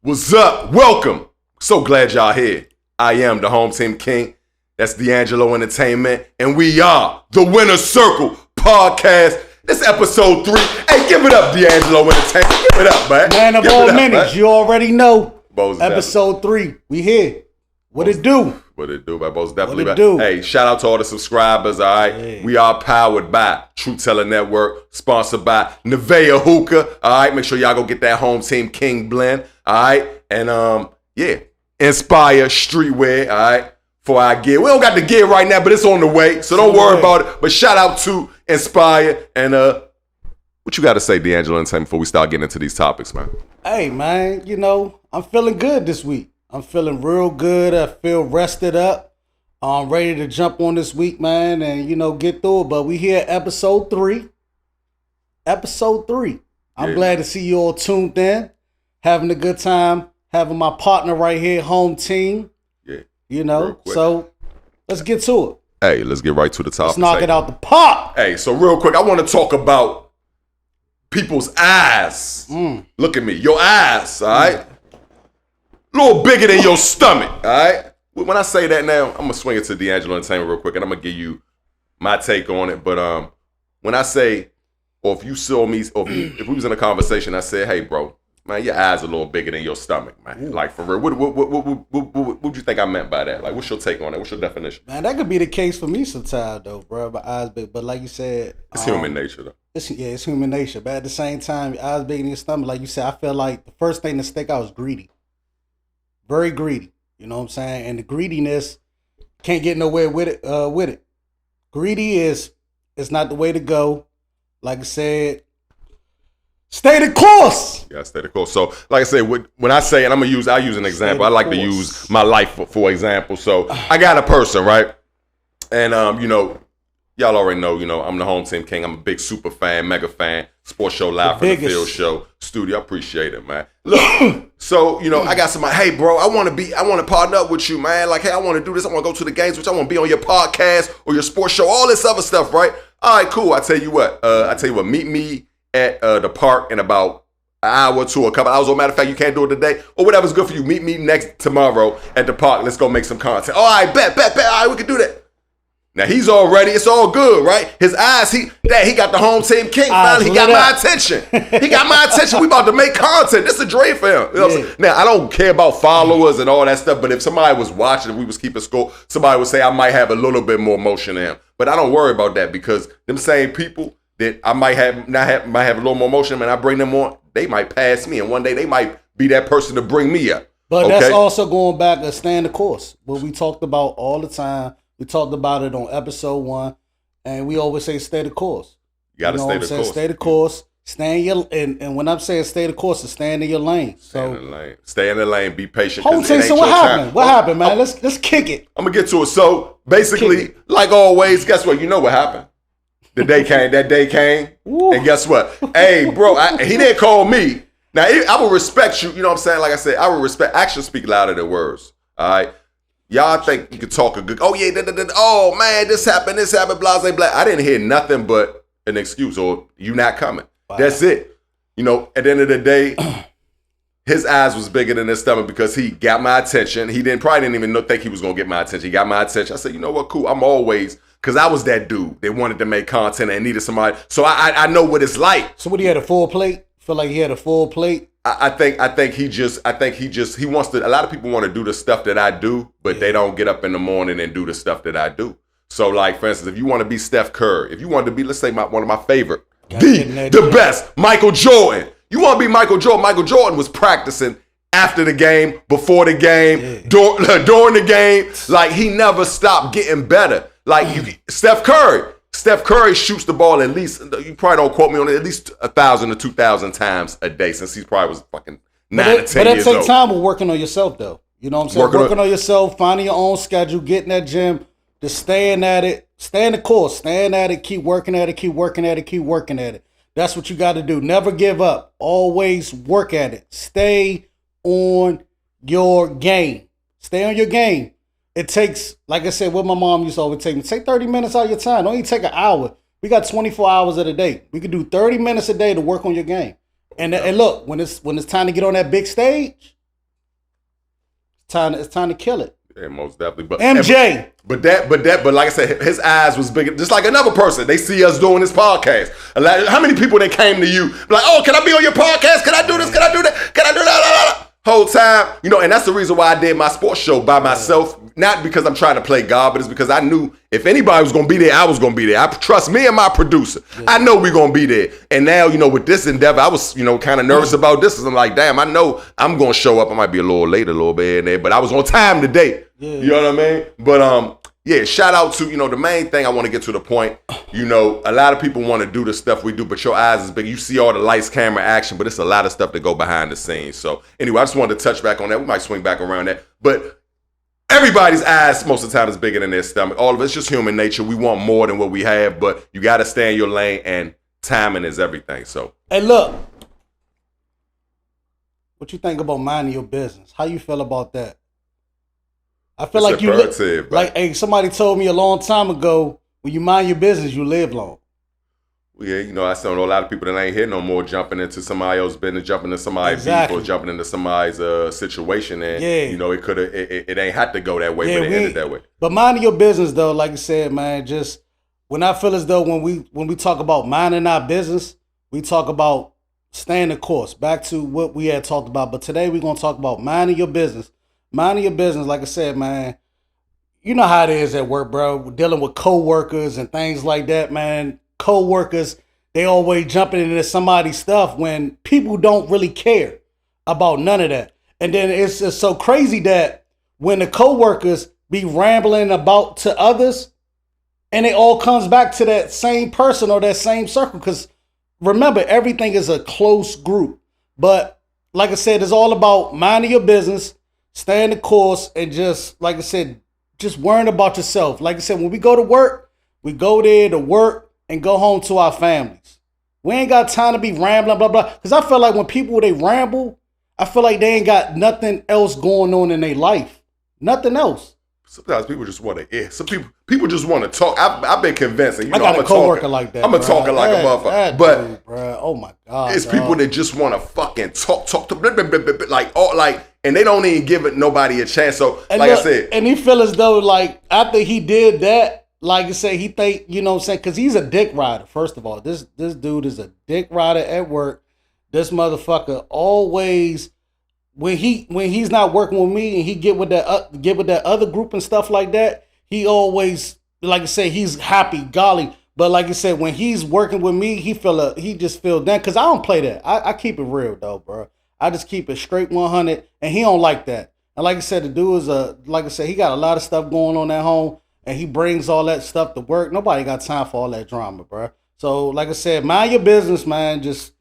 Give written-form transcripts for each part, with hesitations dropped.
What's up? Welcome. So glad y'all here. I am the home team king. That's D'Angelo Entertainment. And we are the Winner Circle Podcast. This episode 3. Hey, give it up, D'Angelo Entertainment. Give it up, man. Man of all minutes, you already know. Bo's episode 3. We here. What it do? What it do, man? Bo's definitely What it back. do? Hey, shout out to all the subscribers, all right? Yeah. We are powered by Tella Network, sponsored by Nevea Hookah, all right? Make sure y'all go get that home team king blend, all right? And, yeah, Inspire Streetwear, all right? For our gear. We don't got the gear right now, but it's on the way, so don't worry about it. But shout out to Inspire. And what you got to say, D'Angelo Entertainment, before we start getting into these topics, man? Hey, man, I'm feeling good this week. I'm feeling real good. I feel rested up. I'm ready to jump on this week, man, and, get through it. But we here at episode 3. Episode 3. I'm glad to see you all tuned in, having a good time, having my partner right here, home team. Yeah. So let's get to it. Hey, let's get right to the topic. Let's knock it out the park. Hey, so real quick, I want to talk about people's eyes. Look at me. Your eyes, all right? A little bigger than your stomach, all right? When I say that now, I'm going to swing it to D'Angelo Entertainment real quick, and I'm going to give you my take on it. But when I say, or if you saw me, or if we was in a conversation, I said, hey, bro, man, your eyes are a little bigger than your stomach, man. Ooh. Like, for real, what you think I meant by that? Like, what's your take on that? What's your definition? Man, that could be the case for me sometimes, though, bro. My eyes big, but like you said, it's human nature, though. It's human nature. But at the same time, your eyes bigger than your stomach. Like you said, I feel like the first thing to stick out is greedy. Very greedy. You know what I'm saying? And the greediness can't get nowhere with it. Greedy is not the way to go. Like I said, stay the course. Yeah, stay the course. So, like I said, when I say, and I'll use an example. I like to use my life for example. So, I got a person, right? And y'all already know, I'm the home team king. I'm a big super fan, mega fan. Sports show live from the field show studio. I appreciate it, man. Look, so I got somebody. Hey, bro, I want to partner up with you, man. Like, hey, I want to do this. I want to go to the games, which I want to be on your podcast or your sports show, all this other stuff, right? All right, cool. I tell you what. Meet me at the park in about an hour or two, a couple hours. Or matter of fact, you can't do it today or whatever's good for you. Meet me tomorrow at the park. Let's go make some content. All right, bet. All right, we can do that. Now it's all good, right? His eyes, he got the home team king. Finally, he got my attention. We about to make content. This is a dream for him. You know what I'm saying? Now, I don't care about followers and all that stuff, but if somebody was watching and we was keeping score, somebody would say I might have a little bit more motion in him. But I don't worry about that because them same people that I might have a little more motion and I bring them on, they might pass me, and one day they might be that person to bring me up. But that's also going back to staying the course. What we talked about all the time. We talked about it on episode 1, and we always say stay the course. You gotta stay the course. Stay the course. Stay in your and when I'm saying stay the course, it's staying in your lane. Stay in the lane. Be patient. So what happened? What happened, man? Let's kick it. I'm gonna get to it. So basically, like always, guess what? You know what happened? The day came. That day came, and guess what? Hey, bro, he didn't call me. Now I will respect you. You know what I'm saying? Like I said, I will respect. Actions speak louder than words. All right. Y'all think you could talk a good, oh man, this happened, blah, blah, blah. I didn't hear nothing but an excuse or you not coming. Wow. That's it. At the end of the day, his eyes was bigger than his stomach because he got my attention. He probably didn't even think he was going to get my attention. He got my attention. I said, you know what, cool. I'm always, because I was that dude that wanted to make content and needed somebody. So I know what it's like. So what, he had a full plate? Feel like he had a full plate? I think he wants to. A lot of people want to do the stuff that I do, but they don't get up in the morning and do the stuff that I do. So, like for instance, if you want to be Steph Curry, if you want to be, let's say, one of my favorite, the best, Michael Jordan. You want to be Michael Jordan? Michael Jordan was practicing after the game, before the game, during the game. Like he never stopped getting better. Like Steph Curry shoots the ball at least, you probably don't quote me on it, at least 1,000 to 2,000 times a day since he probably was fucking 9 to 10 years old. But that takes time of working on yourself, though. You know what I'm saying? Working on yourself, finding your own schedule, getting that gym, just staying at it, staying the course, staying at it, keep working at it. That's what you got to do. Never give up. Always work at it. Stay on your game. Stay on your game. It takes, like I said, what my mom used to always take me, take 30 minutes out of your time. Don't even take an hour. We got 24 hours of the day. We could do 30 minutes a day to work on your game. And look, when it's time to get on that big stage, It's time to kill it. Yeah, most definitely. But MJ. But like I said, his eyes was big, just like another person. They see us doing this podcast. How many people that came to you like, oh, can I be on your podcast? Can I do this? Can I do that? Can I do that? Whole time, and that's the reason why I did my sports show by myself. Not because I'm trying to play God, but it's because I knew if anybody was gonna be there, I was gonna be there. I trust me and my producer. Yeah. I know we're gonna be there. And now, with this endeavor, I was, kind of nervous about this. I'm like, damn, I know I'm gonna show up. I might be a little late, a little bit in there, but I was on time today. Yeah. You know what I mean? But yeah, shout out to, the main thing I want to get to the point, a lot of people want to do the stuff we do, but your eyes is big. You see all the lights, camera, action, but it's a lot of stuff that go behind the scenes. So anyway, I just wanted to touch back on that. We might swing back around that. But everybody's eyes most of the time is bigger than their stomach. All of it's just human nature. We want more than what we have, but you got to stay in your lane, and timing is everything. So, hey, look, what you think about minding your business? How you feel about that? I feel it's like you live, like, hey, somebody told me a long time ago, when you mind your business, you live long. Yeah, I saw a lot of people that ain't here no more jumping into somebody else's business, jumping into somebody's beef, or jumping into somebody's situation, and it could have, it ain't had to go that way, but it ended that way. But minding your business, though, like I said, man, just when I feel as though when we talk about minding our business, we talk about staying the course. Back to what we had talked about, but today we're gonna talk about minding your business. Minding your business, like I said, man, you know how it is at work, bro. We're dealing with co-workers and things like that, man. Co-workers, they always jumping into somebody's stuff when people don't really care about none of that. And then it's just so crazy that when the co-workers be rambling about to others, and it all comes back to that same person or that same circle. Because remember, everything is a close group. But like I said, it's all about minding your business, staying the course, and just, like I said, just worrying about yourself. Like I said, when we go to work, we go there to work and go home to our families. We ain't got time to be rambling, blah, blah. Because I feel like when people, they ramble, I feel like they ain't got nothing else going on in their life. Nothing else. Sometimes people just want to hear. Some people just want to talk. I've been convinced. And, I got a coworker like that. I'm a talker like a motherfucker. But dude, bro, oh my God, it's people that just want to fucking talk to like, and they don't even give it nobody a chance. So and like look, I said, and he feel as though like after he did that, like I said, he think, you know what I'm saying, because he's a dick rider. First of all, this dude is a dick rider at work. This motherfucker always. When he's not working with me and he get with that other group and stuff like that, he always, like I said, he's happy, golly. But like I said, when he's working with me, he just feel down because I don't play that. I keep it real though, bro. I just keep it straight 100, and he don't like that. And like I said, the dude is like I said, he got a lot of stuff going on at home, and he brings all that stuff to work. Nobody got time for all that drama, bro. So like I said, mind your business, man. Just.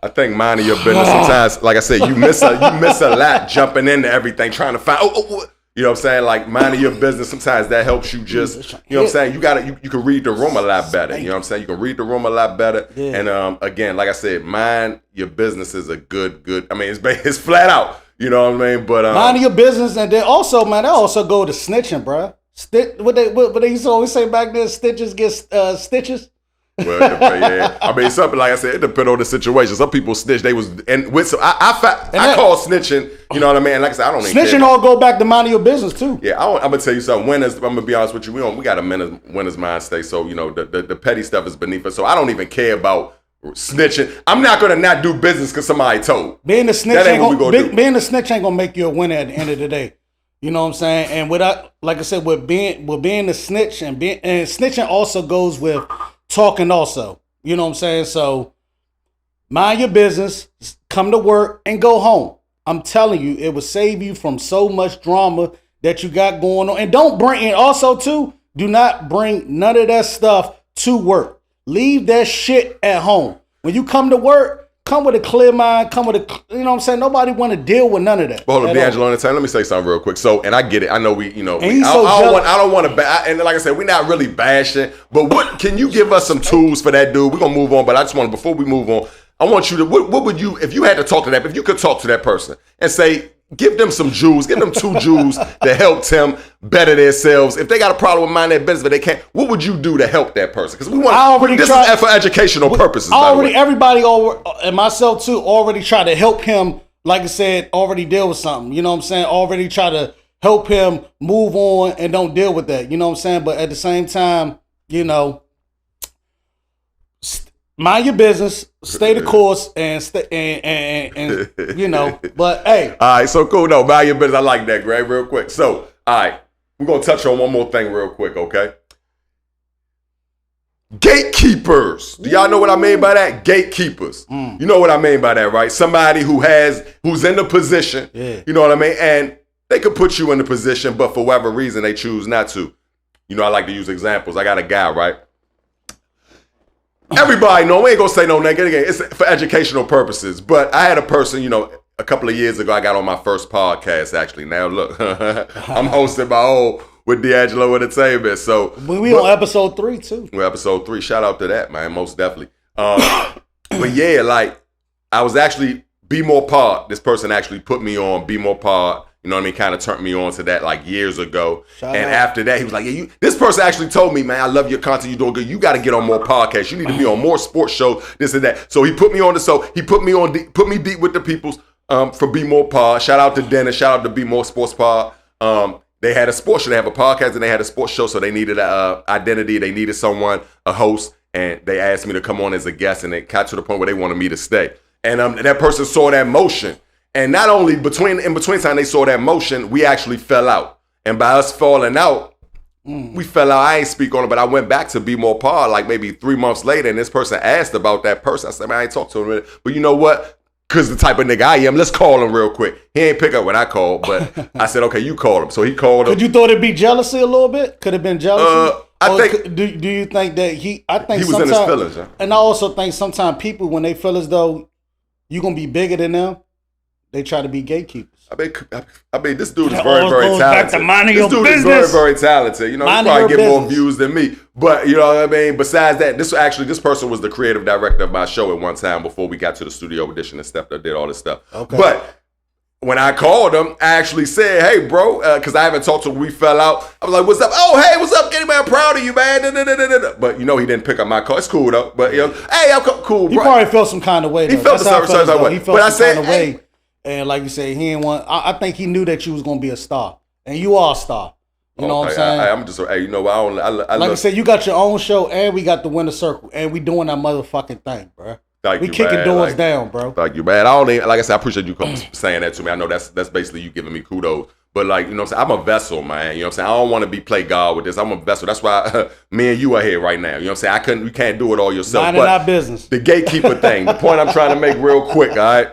I think minding your business sometimes, like I said, you miss a lot jumping into everything, trying to find, you know what I'm saying? Like minding your business, sometimes that helps you just, you know what I'm saying? You can read the room a lot better. You know what I'm saying? You can read the room a lot better. Yeah. And again, like I said, mind your business is a good, I mean, it's flat out, you know what I mean? But minding your business, and then also, man, they also go to snitching, bro. What they used to always say back then, stitches get stitches. Well, yeah. I mean, something like I said, it depends on the situation. Some people snitch. They was and with some. I call snitching. You know what I mean? Like I said, I don't even snitching. All go back to minding your business too. Yeah, I'm gonna tell you something. I'm gonna be honest with you. We got a winner's mind state. So the petty stuff is beneath us. So I don't even care about snitching. I'm not gonna not do business because somebody told. Being a snitch being a snitch ain't gonna make you a winner at the end of the day. You know what I'm saying? And like I said, with being a snitch and snitching also goes with talking also. You know what I'm saying? So mind your business, come to work, and go home. I'm telling you, it will save you from so much drama that you got going on. And don't bring, and also too, do not bring none of that stuff to work. Leave that shit at home. When you come to work, come with a clear mind, you know what I'm saying? Nobody want to deal with none of that. Well, hold on, D'Angelo, let me say something real quick. So, and I get it. I know I don't want to, and like I said, we're not really bashing, but what, can you give us some tools for that dude? We're going to move on, but I just want to, before we move on, I want you to, what would you, if you had to talk to that, if you could talk to that person and say, give them some jewels, give them 2 jewels that helped them better themselves. If they got a problem with minding their business, but they can't, what would you do to help that person? Because this is for educational purposes. Everybody, and myself too, already try to help him like I said, already deal with something. You know what I'm saying? Already try to help him move on and don't deal with that. You know what I'm saying? But at the same time, you know, mind your business, stay the course, and stay and you know. But hey, all right, so cool. No, mind your business. I like that, Greg. Real quick. So, all right, we're gonna touch on one more thing real quick, okay? Gatekeepers. Do y'all know what I mean by that? Gatekeepers. You know what I mean by that, right? Somebody who's in the position. Yeah. You know what I mean? And they could put you in the position, but for whatever reason, they choose not to. You know, I like to use examples. I got a guy, right? Everybody know, we ain't gonna say no negative. It's for educational purposes. But I had a person, you know, a couple of years ago, I got on my first podcast, actually. Now, look, I'm hosting my own with D'Angelo Entertainment. So we on episode 3, too. We're episode 3. Shout out to that, man, most definitely. But yeah, like, I was actually, Be More Pod. This person actually put me on Be More Pod. You know what I mean? Kind of turned me on to that like years ago. After that, he was like, yeah, this person actually told me, man, I love your content. You're doing good. You got to get on more podcasts. You need to be on more sports shows, this and that. So he put me on he put me deep with the peoples for Be More Pod. Shout out to Dennis. Shout out to Be More Sports Pod. They had a sports show. They have a podcast and they had a sports show. So they needed an identity. They needed someone, a host. And they asked me to come on as a guest. And it got to the point where they wanted me to stay. And that person saw that motion. And not only in between time they saw that motion, we actually fell out. And by us falling out, we fell out. I ain't speak on it, but I went back to Be More Pod like maybe 3 months later, and this person asked about that person. I said, man, I ain't talked to him. But you know what? Because the type of nigga I am, let's call him real quick. He ain't pick up when I called, but I said, okay, you call him. So he called him. Could you thought it'd be jealousy a little bit? Could have been jealousy? I think. Do you think that I think he was in his feelings, huh? And I also think sometimes people, when they feel as though you're going to be bigger than them, they try to be gatekeepers. I mean, this dude is very, very talented. This dude is very, very talented. You know, he probably get more views than me. But you know what I mean? Besides that, this person was the creative director of my show at one time before we got to the studio edition and stuff that did all this stuff. Okay. But when I called him, I actually said, hey, bro, because I haven't talked to him. We fell out. I was like, what's up? Oh, hey, what's up, Kenny, man? I'm proud of you, man. But, you know, he didn't pick up my call. It's cool, though. But, you know, hey, I'm cool, bro. He probably felt some kind of way, though. He felt some certain way. He felt some kind of way. And like you said, he ain't want. I think he knew that you was gonna be a star, and you are a star. You know what I'm saying? I'm just, hey, you know what? I said, you got your own show, and we got the Winner Circle, and we doing that motherfucking thing, bro. We kicking doors down, bro. Thank you, man. I don't even, like I said, I appreciate you saying that to me. I know that's basically you giving me kudos. But like, you know what I'm saying? I'm a vessel, man. You know what I'm saying? I don't want to be play God with this. I'm a vessel. That's why me and you are here right now. You know what I'm saying? You can't do it all yourself. Minding our business. The gatekeeper thing. The point I'm trying to make real quick, all right?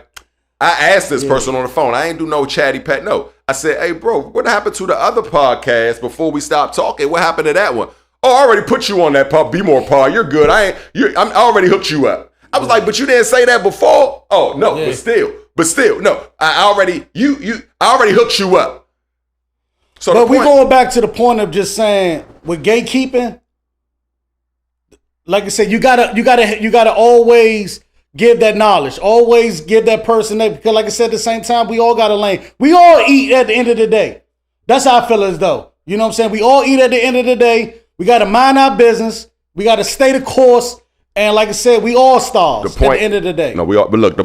I asked this person on the phone. I ain't do no chatty pet. No. I said, hey, bro, what happened to the other podcast before we stopped talking? What happened to that one? Oh, I already put you on that pod. Be More Pod. You're good. I already hooked you up. I was like, but you didn't say that before? Oh, no, but still, no. I already hooked you up. So but we going back to the point of just saying with gatekeeping, like I said, you gotta always give that knowledge. Always give that person that, because like I said, at the same time, we all got a lane. We all eat at the end of the day. That's how I feel as though. You know what I'm saying? We all eat at the end of the day. We got to mind our business. We got to stay the course. And like I said, we all stars at the end of the day. No, we all, but look, the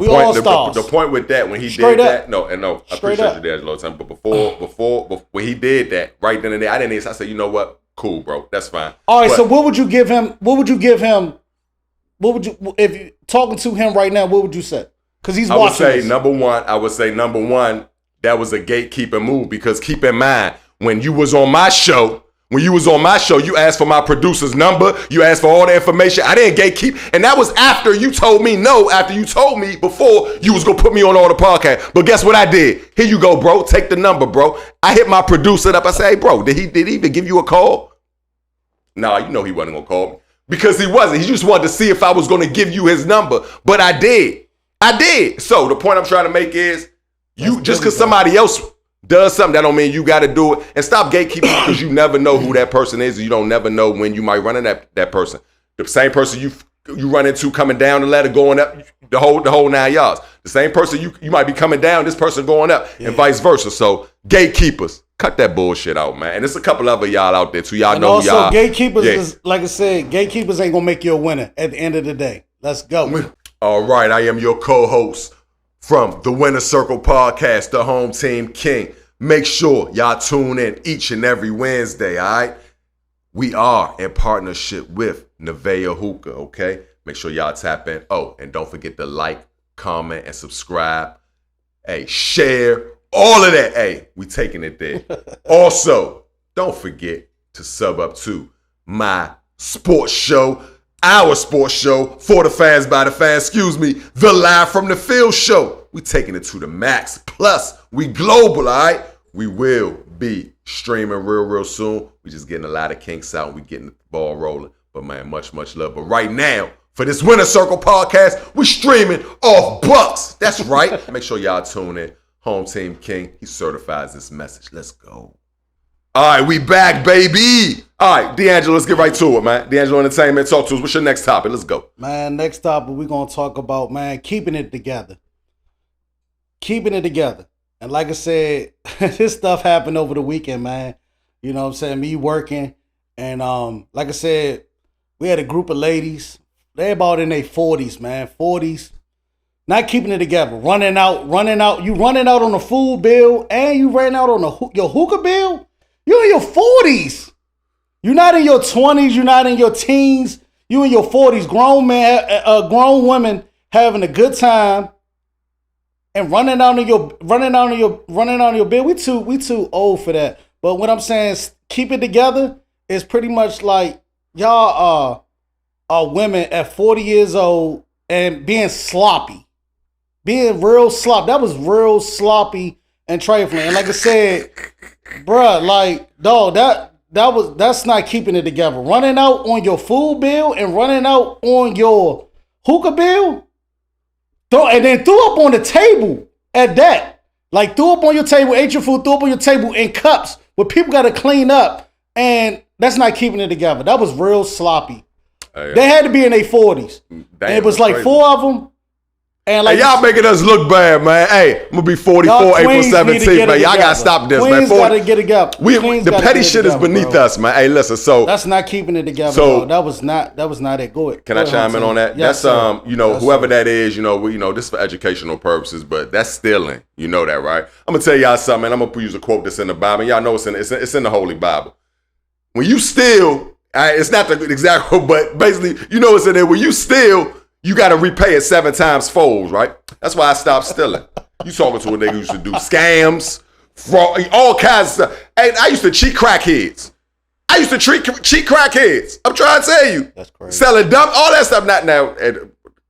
point with that, when he did that, I appreciate you there a lot of time. But before when he did that, right then and there, I said, you know what? Cool, bro. That's fine. All right, so what would you give him? If you talking to him right now, what would you say? Because he's watching. I would say number one, that was a gatekeeper move, because keep in mind, when you was on my show, you asked for my producer's number, you asked for all the information. I didn't gatekeep, and that was after you told me no, after you told me before you was gonna put me on all the podcasts. But guess what I did? Here you go, bro. Take the number, bro. I hit my producer up. I said, hey, bro, did he even give you a call? Nah, you know he wasn't gonna call me. Because he wasn't. He just wanted to see if I was going to give you his number. But I did. So the point I'm trying to make is, just because somebody else does something, that don't mean you got to do it. And stop gatekeeping, because you never know who that person is. You don't never know when you might run into that person. The same person you run into coming down the ladder, going up, the whole 9 yards. The same person you might be coming down, this person going up, and vice versa. So gatekeepers. Cut that bullshit out, man. And there's a couple other y'all out there too. Y'all know who y'all. Also, gatekeepers is, like I said, gatekeepers ain't gonna make you a winner at the end of the day. Let's go. All right, I am your co-host from the Winner Circle Podcast, the Home Team King. Make sure y'all tune in each and every Wednesday, all right? We are in partnership with Nevaeh Hookah, okay? Make sure y'all tap in. Oh, and don't forget to like, comment, and subscribe. Hey, share, all of that. Hey, we taking it there. Also, don't forget to sub up to my sports show, our sports show, for the fans, by the fans, the Live from the Field show. We taking it to the max. Plus, we global, all right? We will be streaming real soon. We just getting a lot of kinks out and we getting the ball rolling. But man, much love. But right now, for this Winner Circle Podcast, we streaming off Bucks. That's right. Make sure y'all tune in. Home Team King, he certifies this message. Let's go. All right, we back, baby. All right, D'Angelo, let's get right to it, man. D'Angelo Entertainment, talk to us. What's your next topic? Let's go. Man, next topic we're going to talk about, man, keeping it together. Keeping it together. And like I said, this stuff happened over the weekend, man. You know what I'm saying? Me working. And like I said, we had a group of ladies. They about in their 40s, man. 40s. Not keeping it together. Running out. You running out on the food bill and you ran out on your hookah bill? You're in your 40s. You're not in your 20s. You're not in your teens. You in your 40s. Grown women having a good time and running out on your bill. We too old for that. But what I'm saying is keep it together is pretty much like y'all are women at 40 years old and being sloppy. Being real sloppy. That was real sloppy and trifling. And like I said, bruh, like, dog, that's not keeping it together. Running out on your food bill and running out on your hookah bill, and then threw up on the table at that. Like, threw up on your table, ate your food, threw up on your table in cups where people got to clean up, and that's not keeping it together. That was real sloppy. They had to be in their 40s. And it was like crazy. 4 of them. And like, hey, y'all making us look bad, man. Hey, I'm gonna be 44 April 17th, man. Y'all gotta stop this, Queens man. Gotta get it up. The petty shit is beneath us, man. Hey, listen. So that's not keeping it together. So that was not it. Go ahead. Can I chime in on that? Yes, that's whoever that is. This is for educational purposes, but that's stealing. You know that, right? I'm gonna tell y'all something, and I'm gonna use a quote that's in the Bible. Y'all know it's in the Holy Bible. When you steal, it's not the exact quote, but basically, it's in there. When you steal, you got to repay it 7 times fold, right? That's why I stopped stealing. You talking to a nigga who used to do scams, fraud, all kinds of stuff. Hey, I used to cheat crackheads. Cheat crackheads. I'm trying to tell you. That's crazy. Selling dumb, all that stuff. Not now.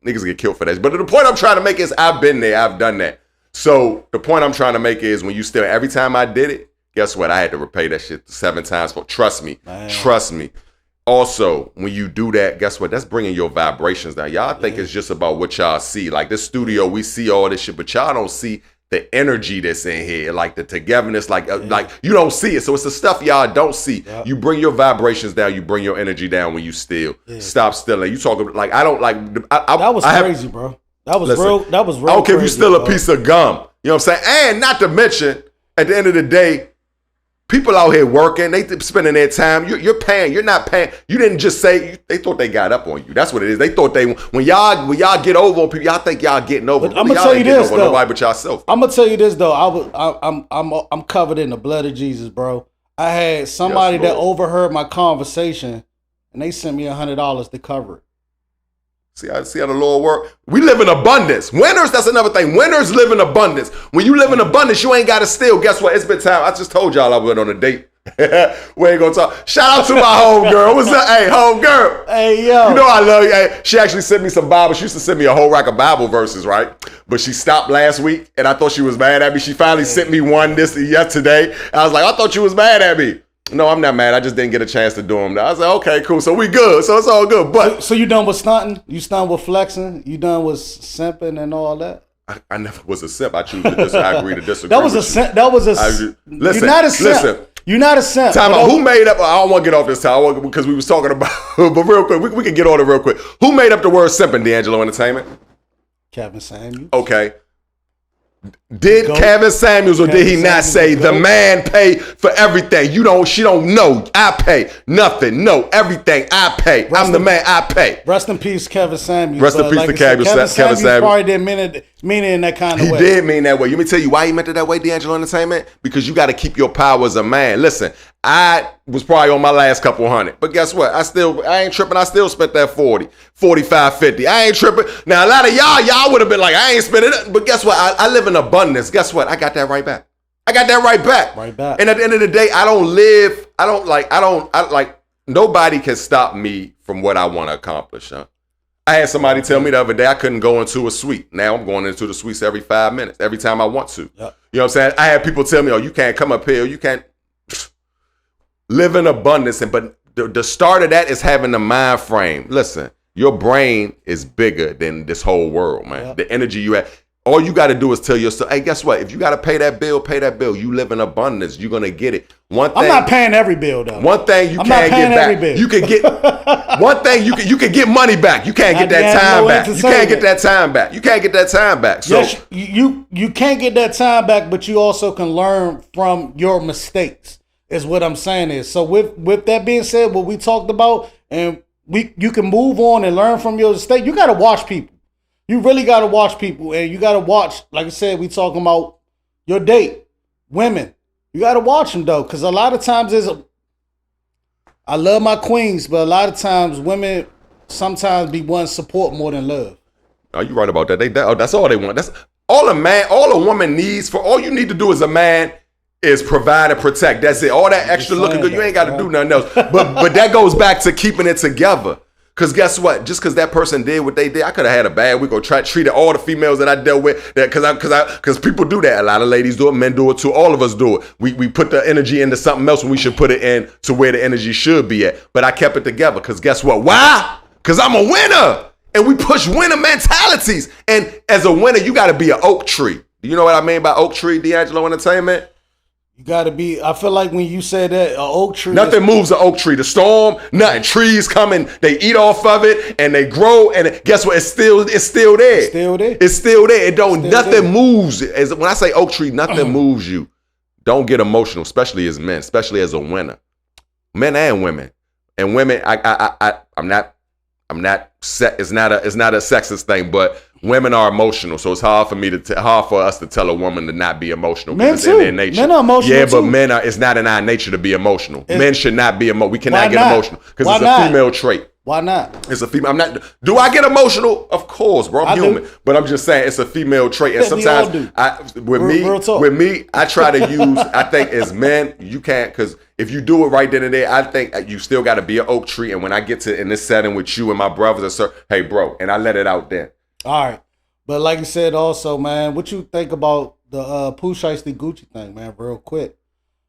Niggas get killed for that. But the point I'm trying to make is I've been there. I've done that. So the point I'm trying to make is when you steal, every time I did it, guess what? I had to repay that shit 7 times fold. Trust me. Man. Trust me. Also, when you do that, guess what? That's bringing your vibrations down. Y'all think it's just about what y'all see. Like this studio, we see all this shit, but y'all don't see the energy that's in here, like the togetherness, like you don't see it. So it's the stuff y'all don't see. Yep. You bring your vibrations down. You bring your energy down when you steal. Yeah. Stop stealing. You talking like I don't like. That was crazy, bro. That was real. That was real. I don't care if you steal a piece of gum. You know what I'm saying? And not to mention, at the end of the day, people out here working, they spending their time. You're paying. You're not paying. You didn't just say they thought they got up on you. That's what it is. They thought when y'all get over on people, y'all think y'all getting over. I'm gonna tell you this though. Nobody but yourself. I'm gonna tell you this though. I'm covered in the blood of Jesus, bro. I had somebody that overheard my conversation, and they sent me $100 to cover it. See how the Lord work? We live in abundance. Winners, that's another thing. Winners live in abundance. When you live in abundance, you ain't got to steal. Guess what? It's been time. I just told y'all I went on a date. We ain't gonna talk. Shout out to my homegirl. What's up? Hey, homegirl. Hey, yo. You know I love you. Hey, she actually sent me some Bible. She used to send me a whole rack of Bible verses, right? But she stopped last week, and I thought she was mad at me. She finally sent me one yesterday. I was like, I thought you was mad at me. No, I'm not mad. I just didn't get a chance to do them. I was like, okay, cool. So we good. So it's all good. But so you done with stunting? You done with flexing? You done with simping and all that? I never was a simp. I choose to disagree. I agree to disagree. That was a simp. That was a. Listen, you're not a simp. Listen. You're not a simp. Time out. Who made up? I don't want to get off this time because we was talking about. But real quick, we can get on it real quick. Who made up the word simping? D'Angelo Entertainment. Kevin Samuels. Okay. Did Kevin Samuels or did he not say the man pay for everything? She don't know. I pay nothing. No, everything I pay. I'm the man. I pay. Rest in peace, Kevin Samuels. Rest in peace to Kevin Samuels. Probably didn't mean it in that kind of way. He did mean that way. Let me tell you why he meant it that way, D'Angelo Entertainment. Because you got to keep your power as a man. Listen, I was probably on my last couple hundred, but guess what? I ain't tripping. I still spent that 40, 45, 50. I ain't tripping. Now a lot of y'all would have been like, I ain't spending it. But guess what? I live in abundance. Guess what? I got that right back. Right back. And at the end of the day, nobody can stop me from what I want to accomplish. Huh? I had somebody tell me the other day I couldn't go into a suite. Now I'm going into the suites every 5 minutes, every time I want to. Yep. You know what I'm saying? I had people tell me, you can't come up here. You can't live in abundance. But the start of that is having the mind frame. Listen, your brain is bigger than this whole world, man. Yep. The energy you have. All you got to do is tell yourself, hey, guess what? If you got to pay that bill, pay that bill. You live in abundance. You're going to get it. I'm not paying every bill, though. One thing you can't get back. You can get one thing you can get money back. You can't get that time back. You can't get that time back. You can't get that time back. So yes, you can't get that time back, but you also can learn from your mistakes, is what I'm saying is. So with that being said, what we talked about, and you can move on and learn from your mistake. You got to watch people. You really got to watch people, and you got to watch, like I said, we talking about your date, women. You got to watch them, though, because a lot of times I love my queens, but a lot of times women sometimes be wanting support more than love. Oh, you right about that. That's all they want. That's all a woman needs. All you need to do as a man is provide and protect. That's it. All that extra looking good, you ain't got to do nothing else. But that goes back to keeping it together. Because guess what? Just because that person did what they did, I could have had a bad week or treated all the females that I dealt with. Because people do that. A lot of ladies do it. Men do it too. All of us do it. We put the energy into something else when we should put it in to where the energy should be at. But I kept it together because guess what? Why? Because I'm a winner. And we push winner mentalities. And as a winner, you got to be an oak tree. Do you know what I mean by oak tree, D'Angelo Entertainment? You gotta be. I feel like when you said that, an oak tree. Nothing moves an oak tree. The storm, nothing. Trees come and they eat off of it and they grow. And guess what? It's still there. It's still there. It don't. Nothing moves. When I say oak tree, nothing moves you. Don't get emotional, especially as men, especially as a winner. Men and women. And women, I'm not. It's not a sexist thing, but women are emotional, so it's hard for us to tell a woman to not be emotional. Men too. In their nature. Men are emotional. Yeah, but men are. It's not in our nature to be emotional. Men should not be emotional. We cannot get emotional because it's a female trait. Why not? It's a female. I'm not. Do I get emotional? Of course, bro. I'm human. But I'm just saying it's a female trait, and sometimes with me, I try to use. I think as men, you can't, because if you do it right then and there, I think you still got to be an oak tree. And when I get to in this setting with you and my brothers, hey, bro, and I let it out there. All right, but like you said, also, man, what you think about the Pooh Shiesty Gucci thing, man? Real quick.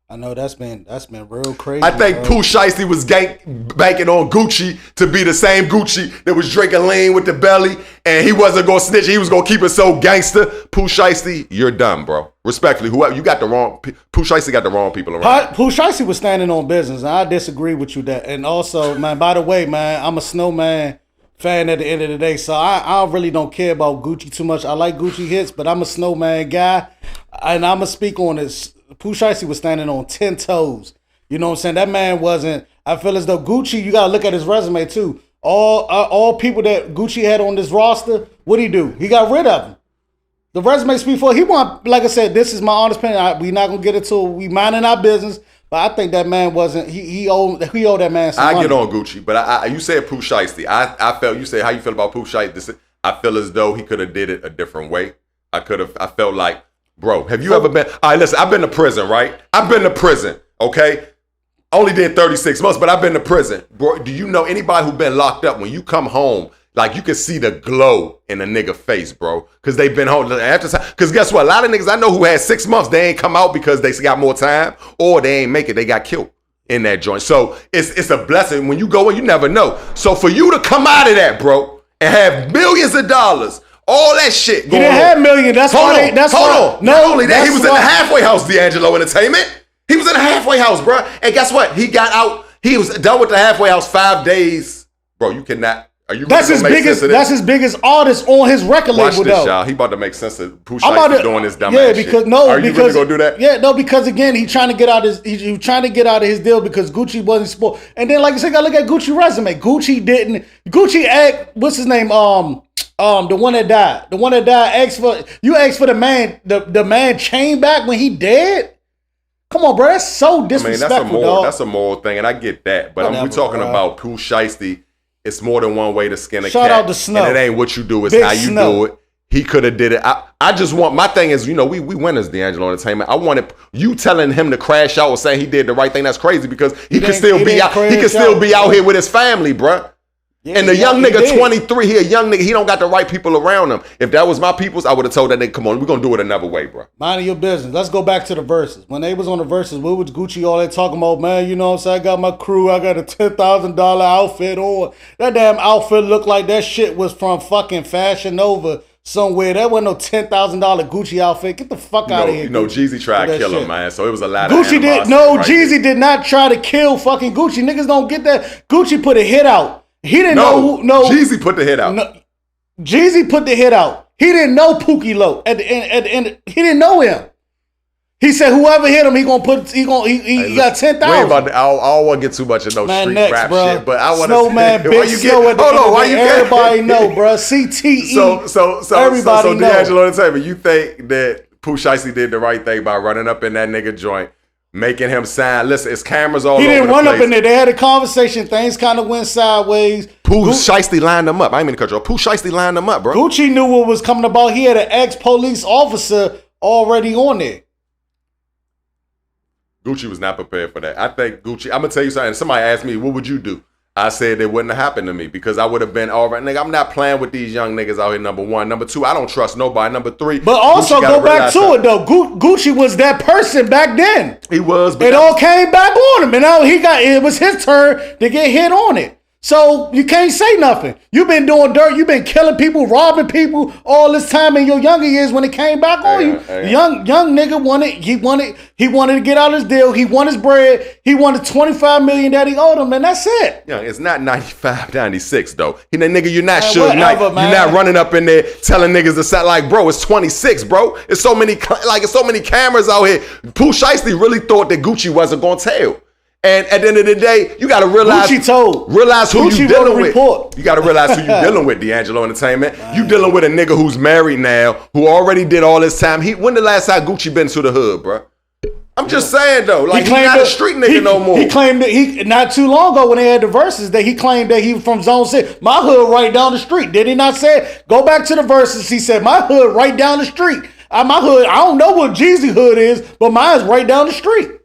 I know that's been real crazy. I think Pooh Shiesty was banking on Gucci to be the same Gucci that was drinking lean with the belly, and he wasn't gonna snitch. He was gonna keep it so gangster. Pooh Shiesty, you're done, bro. Respectfully, whoever you got the wrong. Pooh Shiesty got the wrong people around. Pooh Shiesty was standing on business, and I disagree with you that. And also, man, by the way, man, I'm a Snowman fan at the end of the day, so I really don't care about Gucci too much. I like Gucci hits, but I'm a Snowman guy, and I'm gonna speak on this. Pooh Shiesty was standing on 10 toes. You know what I'm saying? That man wasn't. I feel as though Gucci, you gotta look at his resume too. All people that Gucci had on this roster, what'd he do? He got rid of them. The resume speaks for he want. Like I said, this is my honest opinion. We not gonna get into it. We minding our business. But I think that man wasn't. He owed that man some money. I get on Gucci, but you said Pooh Shiesty. I felt you said how you feel about Pooh Shiesty. I feel as though he could have did it a different way. I felt like, bro, have you ever been? All right, listen. I've been to prison, right? I've been to prison. Okay, only did 36 months, but I've been to prison, bro. Do you know anybody who been locked up? When you come home, like you can see the glow in a nigga face, bro, because they've been home after time. Because guess what? A lot of niggas I know who had 6 months, they ain't come out because they got more time, or they ain't make it. They got killed in that joint. So it's a blessing. When you go in, you never know. So for you to come out of that, bro, and have millions of dollars, all that shit going on. He didn't have millions. That's why. Hold on. Not only that, he was in the halfway house, D'Angelo Entertainment. He was in the halfway house, bro. And guess what? He got out. He was done with the halfway house 5 days. Bro, you cannot. That's his biggest artist on his record label. Watch this, y'all. He about to make sense of Pooh Shiesty doing this dumb ass shit. Are you really gonna do that? Yeah, no, because again, he trying to get out his deal because Gucci wasn't supposed. And then, like I said, gotta look at Gucci's resume. Gucci asked, what's his name? The one that died. The one that died asked for the man. The man came back when he dead. Come on, bro. That's so disrespectful. That's a moral thing, and I get that. But we're talking about Pooh Shiesty. It's more than one way to skin a cat. Shout out to Snow. And it ain't what you do, it's how you do it. He could have did it. I just want, my thing is, we winners, D'Angelo Entertainment. I wanted you telling him to crash out or saying he did the right thing. That's crazy because he can still be out here with his family, bruh. Yeah, and the young nigga, 23, he a young nigga. He don't got the right people around him. If that was my peoples, I would have told that nigga, come on, we're going to do it another way, bro. Mind your business. Let's go back to the verses. When they was on the verses, what was Gucci all that talking about? Man, you know what I'm saying? I got my crew. I got a $10,000 outfit on. That damn outfit looked like that shit was from fucking Fashion Nova somewhere. That wasn't no $10,000 Gucci outfit. Get the fuck out of here. Jeezy tried to kill him, man. So it was a lot of Jeezy did not try to kill fucking Gucci. Niggas don't get that. Gucci put a hit out. He didn't know Jeezy put the hit out. Jeezy put the hit out. He didn't know Pookie Low. At the end, he didn't know him. He said whoever hit him, he got 10,000. I don't want to get too much of street rap shit, but I want to Snowman, Big Snow at the end. Why you everybody know, bro. CTE. So everybody know. D'Angelo Entertainment, you think that Pooh Shiesty did the right thing by running up in that nigga joint, making him sign? Listen, it's cameras all over the place. He didn't run up in there. They had a conversation. Things kind of went sideways. Pooh Shiesty lined them up. I ain't mean to cut you off. Pooh Shiesty lined them up, bro. Gucci knew what was coming about. He had an ex-police officer already on there. Gucci was not prepared for that. I think Gucci, I'm going to tell you something. Somebody asked me, what would you do? I said it wouldn't have happened to me because I would have been all right. Nigga, I'm not playing with these young niggas out here, number one. Number two, I don't trust nobody. Number three. But also go back to it, though. Gucci was that person back then. He was. But it all came back on him. And now it was his turn to get hit on it. So you can't say nothing. You've been doing dirt. You've been killing people, robbing people all this time in your younger years. When it came back on you, young nigga wanted. He wanted to get out his deal. He wanted his bread. He wanted $25 million that he owed him, and that's it. Yeah, it's not 95, 96 though. Nigga, you're not Suge Knight. You're not running up in there telling niggas to set like, bro. It's 26, bro. It's so many cameras out here. Pooh Shiesty really thought that Gucci wasn't gonna tell. And at the end of the day, you got to realize who you dealing with. You got to realize who you dealing with, D'Angelo Entertainment. You dealing with a nigga who's married now, who already did all this time. When the last time Gucci been to the hood, bro? I'm just saying though, like he's not a street nigga no more. He claimed that not too long ago when they had the verses that he claimed that he was from Zone 6. My hood right down the street. Did he not say? Go back to the verses. He said my hood right down the street. My hood. I don't know what Jeezy hood is, but mine's right down the street.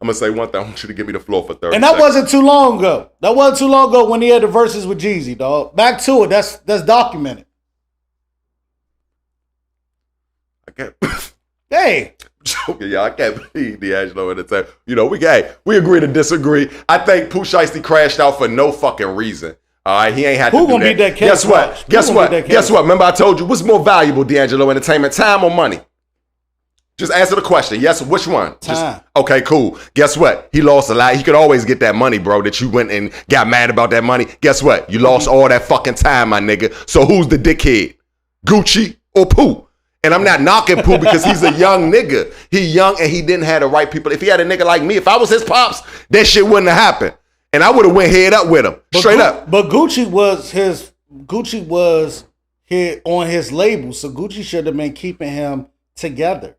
I'm going to say one thing. I want you to give me the floor for 30 And that seconds. Wasn't too long ago. That wasn't too long ago when he had the verses with Jeezy, dog. Back to it. That's documented. I can't. Hey. Joking, y'all. I can't believe D'Angelo Entertainment. We agree to disagree. I think Pooh Shiesty crashed out for no fucking reason. All right, he ain't had to do that. Who gonna beat that case? Guess what? Remember I told you, what's more valuable, D'Angelo Entertainment, time or money? Just answer the question. Yes, which one? Time. Okay, cool. Guess what? He lost a lot. He could always get that money, bro, that you went and got mad about that money. Guess what? You lost all that fucking time, my nigga. So who's the dickhead? Gucci or Pooh? And I'm not knocking Pooh because he's a young nigga. He young and he didn't have the right people. If he had a nigga like me, if I was his pops, that shit wouldn't have happened. And I would have went head up with him. Straight up. But Gucci was here on his label. So Gucci should have been keeping him together.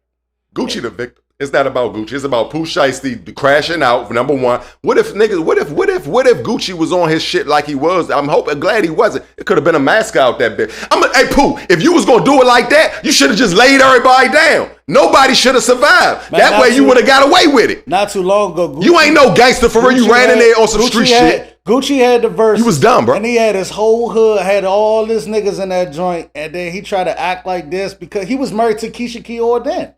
Gucci the victim. It's not about Gucci. It's about Pooh Shiesty crashing out. Number one. What if Gucci was on his shit like he was? Glad he wasn't. It could have been a mask out that bitch. Hey Pooh, if you was gonna do it like that, you should have just laid everybody down. Nobody should have survived. Man, that way you would have got away with it. Not too long ago, Gucci, you ain't no gangster for real. You ran in there on some street shit. Gucci had the verse. You was dumb, bro. And he had his whole hood, had all these niggas in that joint, and then he tried to act like this because he was married to Keisha Keor then.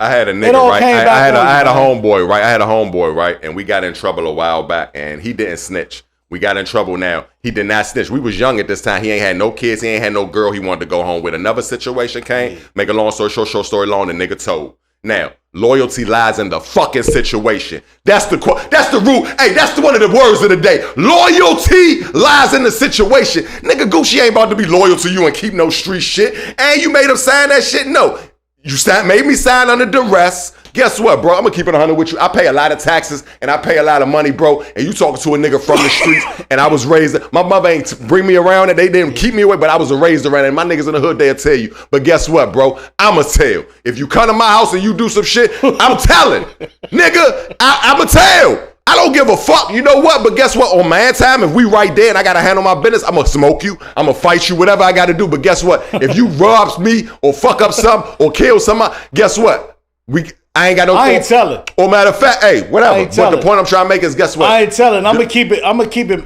I had a nigga, right? I had a homeboy, right? I had a homeboy, right? And we got in trouble a while back, and he didn't snitch. We got in trouble now. He did not snitch. We was young at this time. He ain't had no kids. He ain't had no girl he wanted to go home with. Another situation came. Make a long story short, story long, the nigga told. Now, loyalty lies in the fucking situation. That's the rule. Hey, that's one of the words of the day. Loyalty lies in the situation. Nigga, Gucci ain't about to be loyal to you and keep no street shit. And you made him sign that shit? No. You made me sign under duress. Guess what, bro? I'm gonna keep it 100 with you. I pay a lot of taxes and I pay a lot of money, bro. And you talking to a nigga from the streets, and I was raised. My mother ain't bring me around, and they didn't keep me away, but I was raised around. And my niggas in the hood, they'll tell you. But guess what, bro? I'ma tell. If you come to my house and you do some shit, I'm telling, nigga. I'ma tell. I don't give a fuck. You know what? But guess what? On my time, if we right there and I gotta handle my business, I'm gonna smoke you. I'm gonna fight you. Whatever I gotta do. But guess what? If you rob me or fuck up something or kill somebody, guess what? I ain't got no. I ain't telling. Or matter of fact, hey, whatever. But the point I'm trying to make is, guess what? I ain't telling. I'm gonna keep it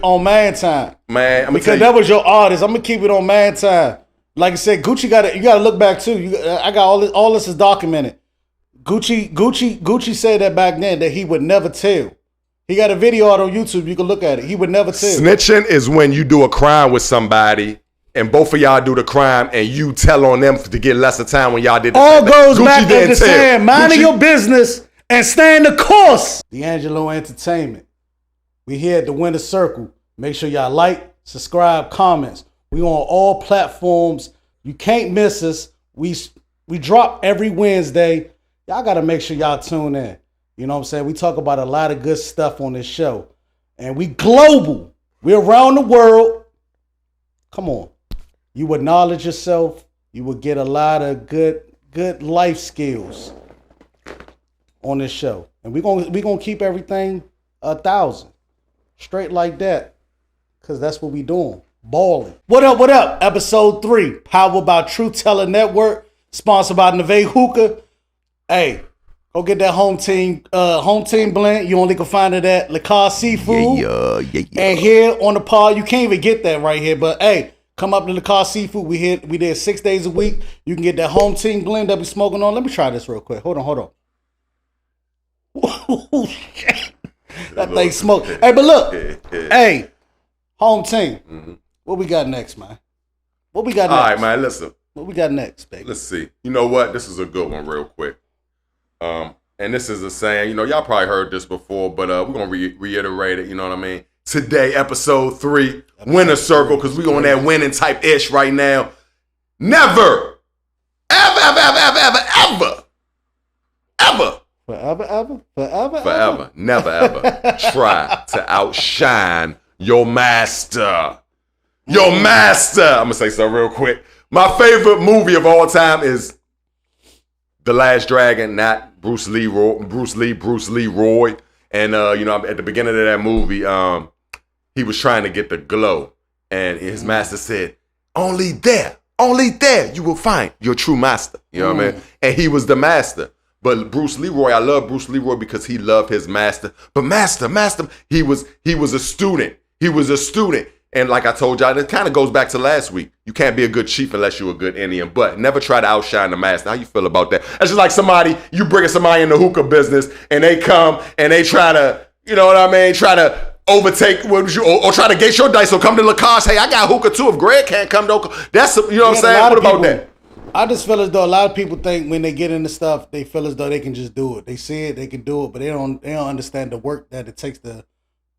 on man time. Man, because that was your artist. I'm gonna keep it on man time. Like I said, Gucci you gotta look back too. I got all this is documented. Gucci said that back then that he would never tell. He got a video out on YouTube. You can look at it. He would never tell. Snitching is when you do a crime with somebody and both of y'all do the crime and you tell on them to get lesser time when y'all did the all goes Gucci back to the saying, minding your business and stay in the course. D'Angelo Entertainment. We here at the Winner Circle. Make sure y'all like, subscribe, comments. We on all platforms. You can't miss us. We drop every Wednesday. Y'all got to make sure y'all tune in. You know what I'm saying? We talk about a lot of good stuff on this show. And we global. We around the world. Come on. You would knowledge yourself. You would get a lot of good life skills on this show. And we're gonna keep everything 1,000. Straight like that. Because that's what we doing. Balling. What up? Episode 3. Powered by True Tella Network. Sponsored by Neve Hookah. Hey, go get that home team blend. You only can find it at Lacoste Seafood. Yeah. And here on the pod, you can't even get that right here. But hey, come up to Lacoste Seafood. We there 6 days a week. You can get that home team blend that we smoking on. Let me try this real quick. Hold on. That thing smoke. Hey, but look. Hey, home team. Mm-hmm. What we got next, man? What we got next? All right, man, listen. What we got next, baby? Let's see. You know what? This is a good one real quick. And this is a saying, you know, y'all probably heard this before, but we're going to reiterate it, you know what I mean? Today, episode 3, Winner Circle, because we on that winning type ish right now. Never, ever, never ever try to outshine your master. Your master. I'm going to say something real quick. My favorite movie of all time is The Last Dragon, not Bruce Lee Roy. And, you know, at the beginning of that movie, he was trying to get the glow. And his master said, only there you will find your true master. You know what I mean? And he was the master. But Bruce Leroy, I love Bruce Leroy because he loved his master. But master, he was a student. He was a student. And like I told y'all, it kind of goes back to last week. You can't be a good chief unless you're a good Indian. But never try to outshine the master. How you feel about that? That's just like you bringing somebody in the hookah business and they come and they try to, you know what I mean, try to overtake what you or try to gate your dice. So come to Lacoste. Hey, I got hookah too. If Greg can't come, that's, you know what I'm saying? What about that? I just feel as though a lot of people think when they get into stuff, they feel as though they can just do it. They see it, they can do it, but they don't understand the work that it takes to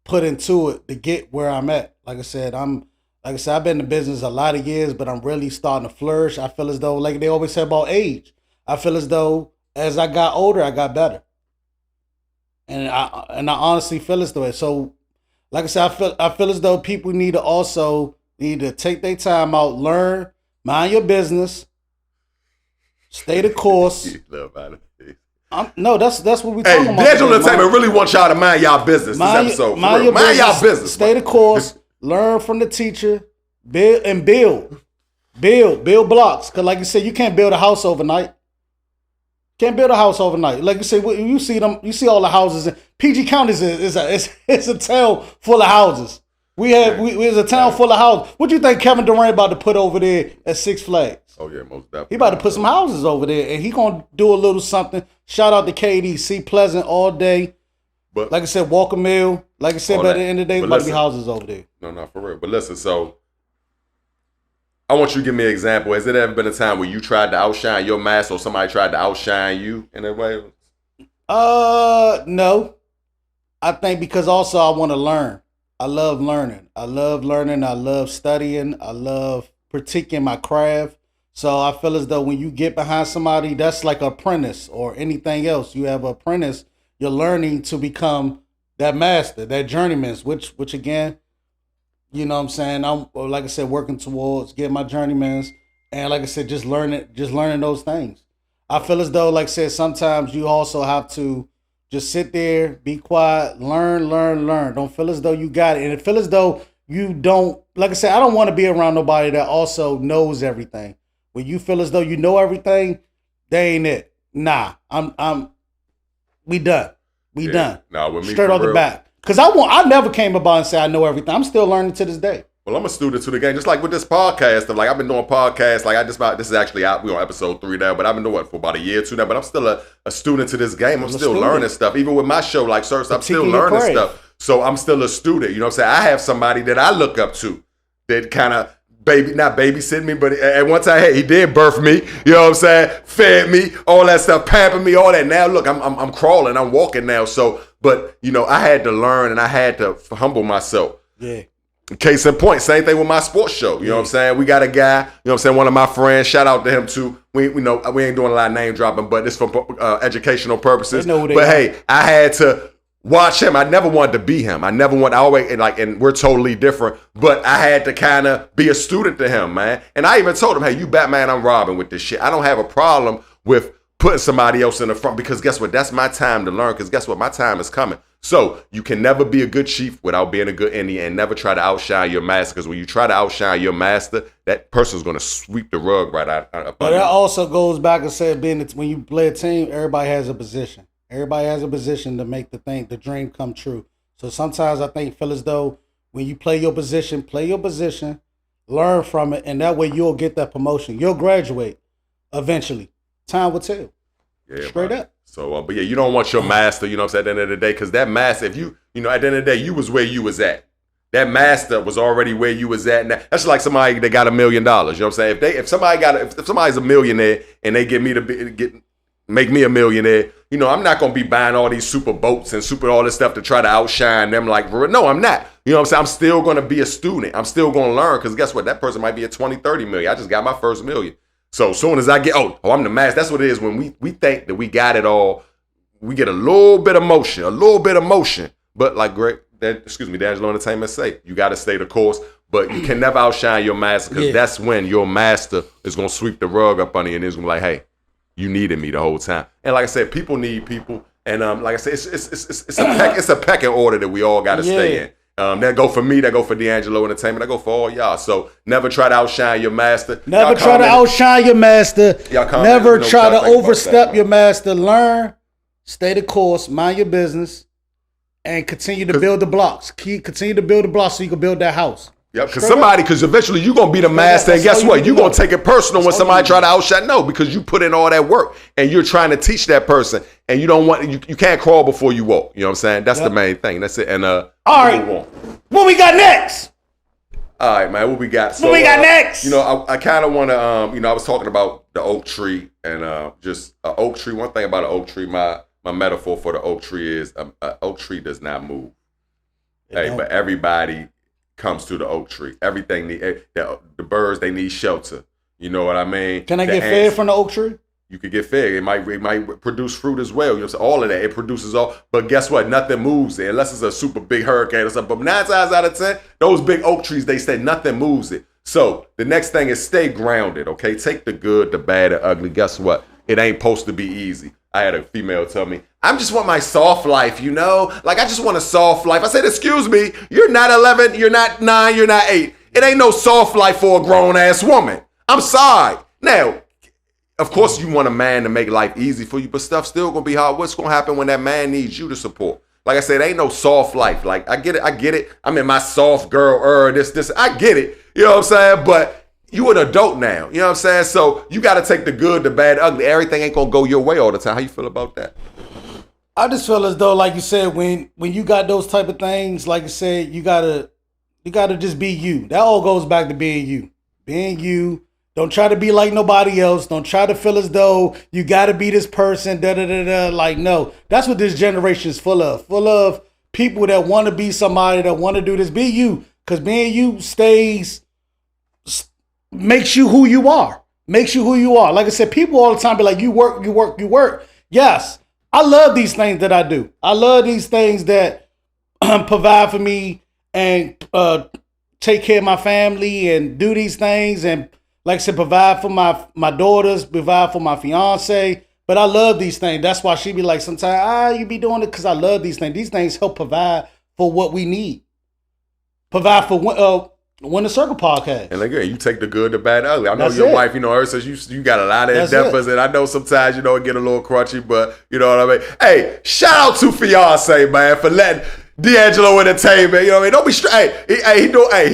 put into it to get where I'm at. Like I said, I've been in the business a lot of years, but I'm really starting to flourish. I feel as though, like they always say about age, I feel as though as I got older, I got better. And I honestly feel as though. So, like I said, I feel as though people need to take their time out, learn, mind your business, stay the course. No, that's what we talking about. D'Angelo Entertainment really wants y'all to mind y'all business. Mind y'all business. Stay the course. Learn from the teacher. Build blocks. Cause like you said, you can't build a house overnight. Like you said, you see all the houses. PG County is a town full of houses. It's a town full of houses. What do you think Kevin Durant about to put over there at Six Flags? Oh yeah, most definitely. He about to put some houses over there, and he gonna do a little something. Shout out to KD, see Pleasant all day. But like I said, Walker Mill. Like I said, by the end of the day, there's about to be houses over there. No, for real. But listen, so I want you to give me an example. Has it ever been a time where you tried to outshine your master or somebody tried to outshine you in a way? No. I think because also I want to learn. I love learning. I love studying. I love critiquing my craft. So I feel as though when you get behind somebody, that's like an apprentice or anything else. You have an apprentice, you're learning to become that master, that journeyman, which again, you know what I'm saying? I'm, like I said, working towards getting my journeymans. And like I said, just learning those things. I feel as though, like I said, sometimes you also have to just sit there, be quiet, learn. Don't feel as though you got it. And it feel as though you don't, like I said, I don't want to be around nobody that also knows everything. When you feel as though you know everything, they ain't it. Nah, we done. We done. Nah, with me straight off the bat. Cause I never came about and said I know everything. I'm still learning to this day. Well, I'm a student to the game, just like with this podcast. Like I've been doing podcasts. Like this is actually out. We're on episode 3 now, but I've been doing it for about a year or 2 now. But I'm still a student to this game. I'm still learning stuff. Even with my show, like Sir, I'm still learning stuff. So I'm still a student. You know what I'm saying? I have somebody that I look up to that kind of not babysitting me, but at one time, hey, he did birth me. You know what I'm saying? Fed me, all that stuff, pampered me, all that. Now look, I'm crawling, I'm walking now. So, but you know, I had to learn and I had to humble myself. Yeah. Case in point, same thing with my sports show. You know what I'm saying? We got a guy, you know what I'm saying, one of my friends, shout out to him too. We know we ain't doing a lot of name dropping, but it's for educational purposes. But hey, I had to watch him. I never wanted to be him. I always, and we're totally different, but I had to kind of be a student to him, man. And I even told him, hey, you Batman, I'm Robin with this shit. I don't have a problem with putting somebody else in the front because guess what? That's my time to learn because guess what? My time is coming. So you can never be a good chief without being a good Indian and never try to outshine your master because when you try to outshine your master, that person's going to sweep the rug right out. But that also goes back and said, when you play a team, everybody has a position. Everybody has a position to make the dream come true. So sometimes I feel as though when you play your position, learn from it, and that way you'll get that promotion. You'll graduate eventually. Time will tell. Yeah, straight up. So, but yeah, you don't want your master, you know what I'm saying, at the end of the day, because that master, if you know, at the end of the day, you was where you was at. That master was already where you was at. Now, that's like somebody that got $1 million. You know what I'm saying? If somebody's a millionaire and they get me to make me a millionaire, you know, I'm not gonna be buying all these super boats and super all this stuff to try to outshine them. Like, no, I'm not. You know what I'm saying? I'm still gonna be a student. I'm still gonna learn because guess what? That person might be at 20, 30 million. I just got my first $1 million. So as soon as I get, I'm the master. That's what it is when we think that we got it all. We get a little bit of motion. But like D'Angelo Entertainment say, you got to stay the course. But you can never outshine your master because that's when your master is gonna sweep the rug up under you and is gonna be like, hey, you needed me the whole time. And like I said, people need people. And like I said, it's a pecking order that we all got to stay in. That go for me, that go for D'Angelo Entertainment, that go for all y'all. So never try to outshine your master. Never try to outshine your master. Never try to overstep your master. Learn, stay the course, mind your business, and continue to build the blocks. Continue to build the blocks so you can build that house. Yep, because eventually you're going to be the master, and guess what? You're going to take it personal when somebody try to outshine. No, because you put in all that work, and you're trying to teach that person, and you don't want, you can't crawl before you walk. You know what I'm saying? That's the main thing. That's it. And all right, what we got next? All right, man, what we got? So, what we got next? You know, I kind of want to, I was talking about the oak tree, and just an oak tree. One thing about an oak tree, my metaphor for the oak tree is an oak tree does not move. But everybody comes to the oak tree. Everything the birds, they need shelter. You know what I mean? Can I get fed from the oak tree? You could get fed. It might produce fruit as well. You know, so all of that, it produces all. But guess what? Nothing moves it unless it's a super big hurricane or something. But 9 times out of 10, those big oak trees, they say nothing moves it. So the next thing is stay grounded. Okay, take the good, the bad, the ugly. Guess what? It ain't supposed to be easy. I had a female tell me, I just want my soft life, you know? Like, I just want a soft life. I said, excuse me, you're not 11, you're not 9, you're not 8. It ain't no soft life for a grown-ass woman. I'm sorry. Now, of course, you want a man to make life easy for you, but stuff's still going to be hard. What's going to happen when that man needs you to support? Like I said, ain't no soft life. Like, I get it. I'm in my soft girl, this. I get it. You know what I'm saying? But you an adult now, you know what I'm saying? So you got to take the good, the bad, the ugly. Everything ain't going to go your way all the time. How you feel about that? I just feel as though, like you said, when you got those type of things, like you said, you gotta just be you. That all goes back to being you. being you. Don't try to be like nobody else. Don't try to feel as though you got to be this person. Like, no, that's what this generation is full of. Full of people that want to be somebody, that want to do this. Be you, because being you makes you who you are. Makes you who you are. Like I said, people all the time be like, you work, you work, you work. Yes, I love these things that I do. I love these things that provide for me and take care of my family and do these things and, like I said, provide for my daughters, provide for my fiance. But I love these things. That's why she be like, sometimes, you be doing it because I love these things. These things help provide for what we need. Provide for Win the Circle podcast. And again, you take the good, the bad, the ugly. I know your wife, her says you got a lot of endeavors, and I know sometimes, it get a little crunchy, but you know what I mean? Hey, shout out to fiance, man, for letting D'Angelo Entertainment, you know what I mean? Don't be straight. He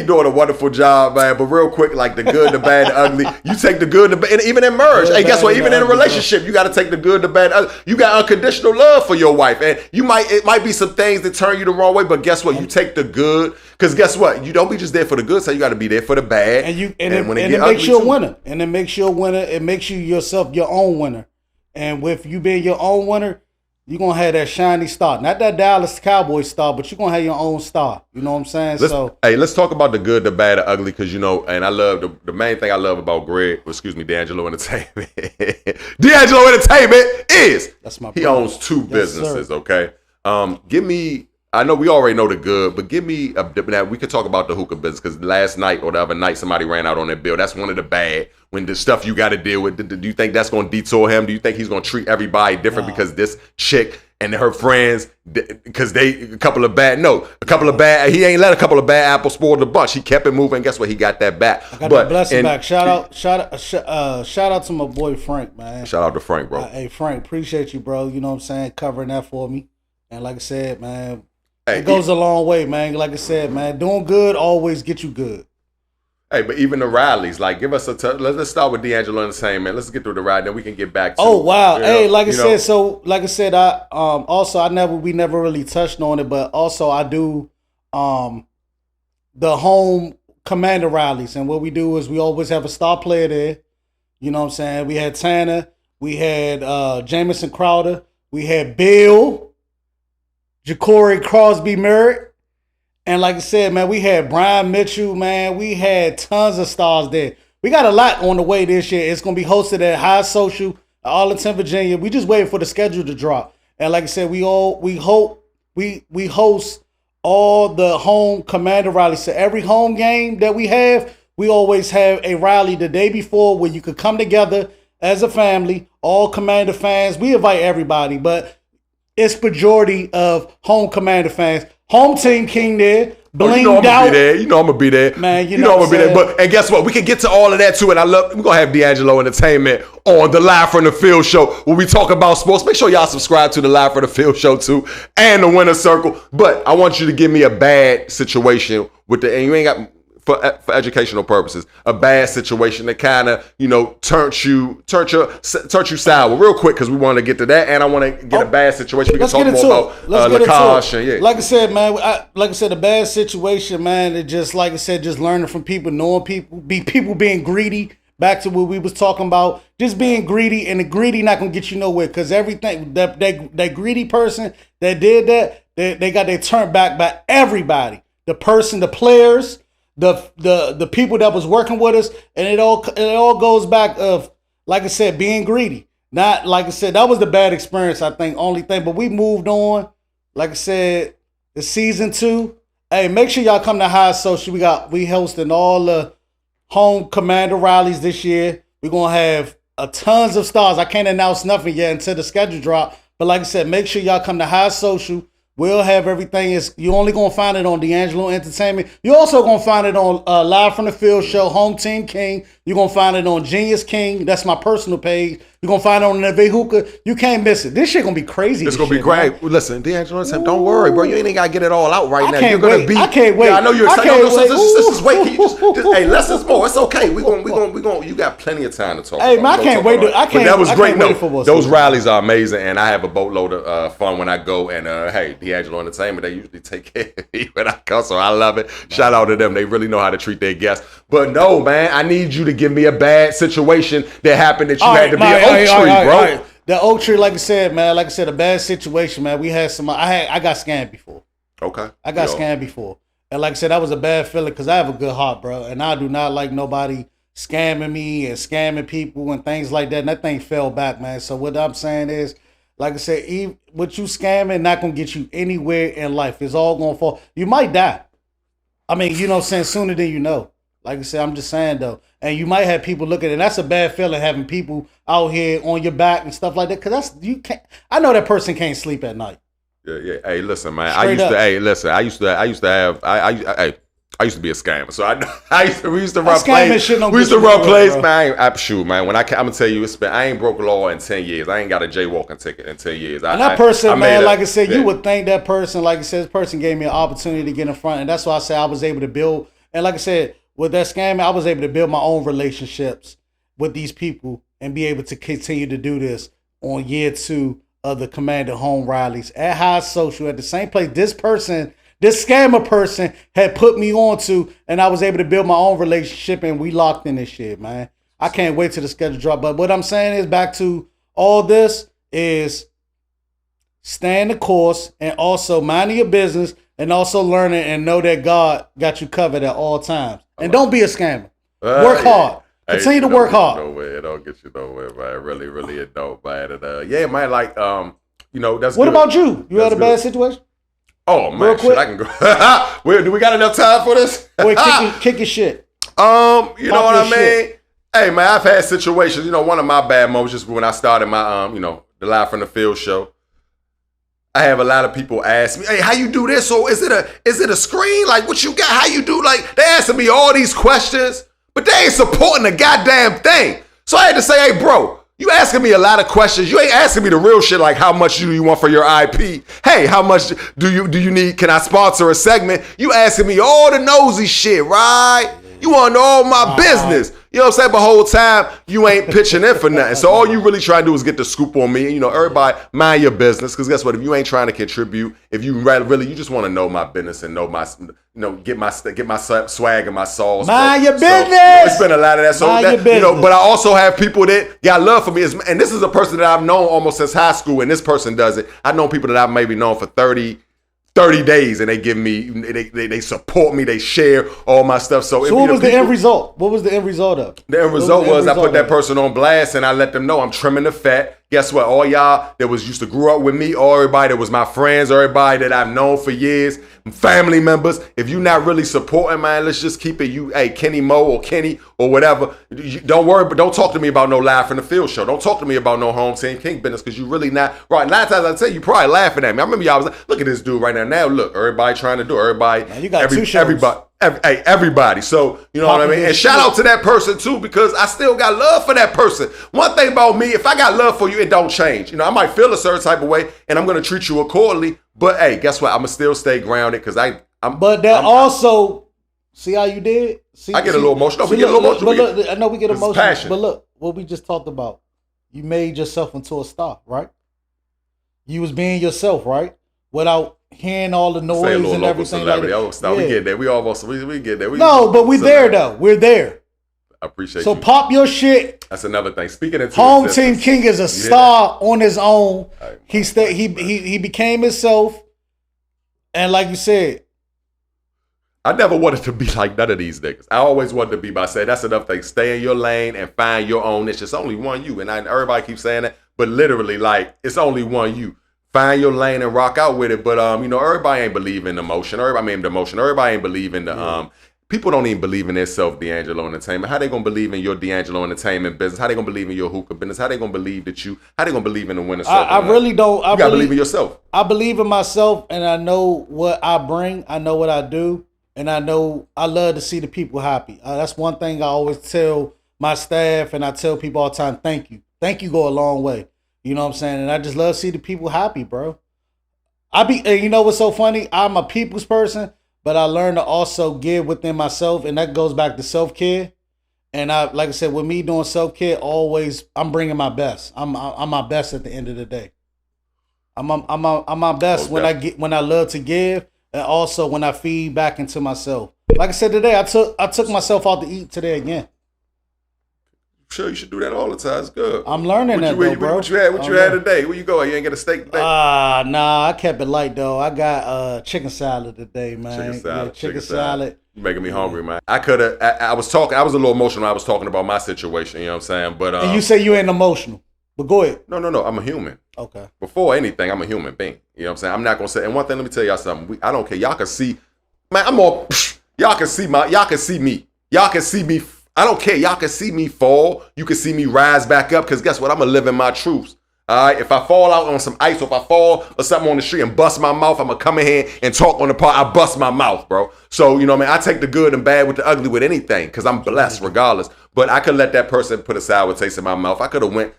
doing a wonderful job, man. But real quick, like the good, the bad, the ugly. You take the good, the bad, and even in marriage. Hey, guess what? Even in a relationship, you got to take the good, the bad, the ugly. You got unconditional love for your wife, and it might be some things that turn you the wrong way. But guess what? You take the good, because guess what? You don't be just there for the good, so you got to be there for the bad. And it makes you a winner. And it makes you a winner. It makes you yourself your own winner. And with you being your own winner, you're going to have that shiny star. Not that Dallas Cowboys star, but you're going to have your own star. You know what I'm saying? Let's talk about the good, the bad, the ugly, because, and I love, the main thing I love about D'Angelo Entertainment. D'Angelo Entertainment is, he owns two businesses, okay? I know we already know the good, but give me now we could talk about the hookah business, because last night or the other night somebody ran out on that bill. That's one of the bad. When the stuff you got to deal with, do you think that's going to detour him? Do you think he's going to treat everybody different because this chick and her friends, because he ain't let a couple of bad apples spoil the bunch. He kept it moving. Guess what? He got that back. I got that blessing back. Shout out to my boy Frank, man. Shout out to Frank, bro. Hey Frank, appreciate you, bro. You know what I'm saying? Covering that for me. And like I said, man, it goes a long way, man. Like I said, man, doing good always get you good. Hey, but even the rallies, like, give us let's start with D'Angelo Entertainment. Let's get through the ride, then we can get back to. Oh wow! Hey, we never really touched on it, but also I do the home commander rallies, and what we do is we always have a star player there. You know what I'm saying? We had Tanner, we had Jamison Crowder, we had Bill, Ja'Cory Crosby Merritt. And like I said, man, we had Brian Mitchell, man. We had tons of stars there. We got a lot on the way this year. It's going to be hosted at High Social, Arlington, Virginia. We just waiting for the schedule to drop. And like I said, we host all the home commander rallies. So every home game that we have, we always have a rally the day before where you could come together as a family, all Commander fans. We invite everybody, but it's majority of home Commander fans. Home team king there. Blinged out. I'm gonna be there. Man, I'm gonna be there. And guess what? We can get to all of that too. And we're gonna have D'Angelo Entertainment on the Live from the Field show where we talk about sports. Make sure y'all subscribe to the Live from the Field show too, and the Winner Circle. But I want you to give me a bad situation and you ain't got for educational purposes, a bad situation that kind of, turn you sour real quick, because we want to get to that, and I want to get a bad situation. We can talk more about Lacoste. Like I said, man, a bad situation, man, it just, like I said, just learning from people, knowing people being greedy. Back to what we was talking about, just being greedy, and the greedy not gonna get you nowhere, because everything that greedy person that did that, they got their turn back by everybody, the players, the people that was working with us, and it all goes back of, like I said, being greedy. Not, like I said, that was the bad experience, I think, only thing. But we moved on. Like I said, it's season 2. Hey, make sure y'all come to High Social. We hosting all the home commander rallies this year. We're gonna have tons of stars. I can't announce nothing yet until the schedule drop. But like I said, make sure y'all come to High Social. We'll have everything. You only gonna find it on D'Angelo Entertainment. You also gonna find it on Live from the Field show, Home Team King. You're going to find it on Genius King. That's my personal page. You're going to find it on Neve Hookah. You can't miss it. This shit going to be crazy. It's going to be great. Man. Listen, D'Angelo, don't worry, bro. You ain't got to get it all out right now. You're going to be. I can't wait. Yeah, I know you're excited. Just wait. Can you just hey, less is more. It's okay. We going. You got plenty of time to talk. Hey, man, I can't wait. But that was great. No, those rallies are amazing, and I have a boatload of fun when I go. And hey, D'Angelo Entertainment, they usually take care of me when I come, so I love it. Shout out to them. They really know how to treat their guests. But no, man, I need you to give me a bad situation that happened that you had to be an Oak Tree, bro. The Oak Tree, like I said, man, a bad situation, man. We had some. I got scammed before. Okay. I got scammed before, and like I said, that was a bad feeling because I have a good heart, bro, and I do not like nobody scamming me and scamming people and things like that. And that thing fell back, man. So what I'm saying is, like I said, what you scamming not gonna get you anywhere in life. It's all gonna fall. You might die. I mean, you know what I'm saying, sooner than you know. Like I said, I'm just saying though. And you might have people looking, and that's a bad feeling having people out here on your back and stuff like that. Cause you can't. I know that person can't sleep at night. Yeah. Hey, listen, man. I used to be a scammer, so we used to run plays. We used to run plays, man. Man. When I'm gonna tell you, I ain't broke law in 10 years. I ain't got a jaywalking ticket in 10 years. And that person, man, like I said, you would think that person, like I said, this person gave me an opportunity to get in front, and that's why I say I was able to build. And like I said, with that scamming, I was able to build my own relationships with these people and be able to continue to do this on year 2 of the Commander Home rallies at High Social at the same place. This scammer person had put me on to, and I was able to build my own relationship, and we locked in this shit, man. I can't wait till the schedule drop. But what I'm saying is, back to all this is staying the course and also minding your business and also learning and know that God got you covered at all times. And don't be a scammer. Work hard. Continue to work hard. It don't get you nowhere, man. Really, it don't, man. And, yeah, man, like, that's What good. about you? You had a bad situation? Oh, man, shit, I can go. Do we got enough time for this? Wait, kick your shit. You know what I mean? Shit. Hey, man, I've had situations. One of my bad moments just when I started my, the Live from the Field show. I have a lot of people ask me, hey, how you do this? Or is it a screen? Like, what you got? How you do? Like, they asking me all these questions, but they ain't supporting the goddamn thing. So I had to say, hey, bro, you asking me a lot of questions. You ain't asking me the real shit like how much do you want for your IP? Hey, how much do you need? Can I sponsor a segment? You asking me all the nosy shit, right? You want to know all my business. You know what I'm saying? But the whole time, you ain't pitching in for nothing. So all you really try to do is get the scoop on me. Everybody mind your business. Because guess what? If you ain't trying to contribute, if you really, you just want to know my business and know my, get my swag and my sauce. Mind your business. It's been a lot of that. So but I also have people that got love for me. And this is a person that I've known almost since high school. And this person does it. I've known people that I've maybe known for 30 days, and they give me, they support me, they share all my stuff. So what was the end result? What was the end result of? The end result was I put that person on blast, and I let them know I'm trimming the fat. Guess what? All y'all that used to grow up with me, or everybody that was my friends, or everybody that I've known for years, family members, if you not really supporting, man, let's just keep it. Hey, Kenny Mo or Kenny or whatever. Don't worry, but don't talk to me about no Live from the Field show. Don't talk to me about no Home Team King business, because you really not right. 9 times out of 10, you probably laughing at me. I remember y'all was like, look at this dude right now. Now look, everybody trying to do everybody. Man, you got 2 shows. Everybody. So, you know what I mean? And shout out to that person too, because I still got love for that person. One thing about me, if I got love for you, it don't change. I might feel a certain type of way, and I'm going to treat you accordingly. But hey, guess what? I'm going to still stay grounded, because also, see how you did? I get a little emotional. We get a little emotional. But look, I know we get emotional. Passion. But look, what we just talked about. You made yourself into a star, right? You was being yourself, right? Without hearing all the noise and everything. Like that. We get there. We get there. But we're there though. We're there. I appreciate so you. So pop your shit. That's another thing. Speaking of Home Team King is a star on his own. He became himself, and like you said, I never wanted to be like none of these niggas. I always wanted to be myself. That's enough thing. Stay in your lane and find your own niche. It's only one you, and everybody keeps saying that, but literally, like, it's only one you. Find your lane and rock out with it. But everybody ain't believing the motion. Everybody ain't believing the people don't even believe in themselves, D'Angelo Entertainment. How they gonna believe in your D'Angelo Entertainment business? How they gonna believe in your hookah business? How they gonna believe how they gonna believe in the winner circle? I really don't. You gotta believe in yourself. I believe in myself, and I know what I bring. I know what I do, and I know I love to see the people happy. That's one thing I always tell my staff, and I tell people all the time, thank you. Thank you go a long way. You know what I'm saying? And I just love to see the people happy, bro. And you know what's so funny? I'm a people's person, but I learned to also give within myself, and that goes back to self-care. And like I said, with me doing self-care, always I'm bringing my best. I'm my best at the end of the day. I'm my best when I love to give, and also when I feed back into myself. Like I said today, I took myself out to eat today again. Sure, you should do that all the time. It's good. I'm learning that, bro. What you had today? Where you go? You ain't get a steak today? Nah, I kept it light though. I got chicken salad today, man. Chicken salad. You're making me hungry, man. I was a little emotional when I was talking about my situation, you know what I'm saying? But and you say you ain't emotional. But go ahead. No, I'm a human. Okay. Before anything, I'm a human being. You know what I'm saying? I'm not gonna say, and one thing, let me tell y'all something. I don't care. Y'all can see, man, y'all can see me. Y'all can see me. I don't care. Y'all can see me fall. You can see me rise back up. Because guess what? I'm going to live in my truths. All right? If I fall out on some ice or if I fall or something on the street and bust my mouth, I'm going to come in here and talk on the part. I bust my mouth, bro. So, you know what I mean? I take the good and bad with the ugly with anything because I'm blessed regardless. But I could let that person put a sour taste in my mouth. I could have went,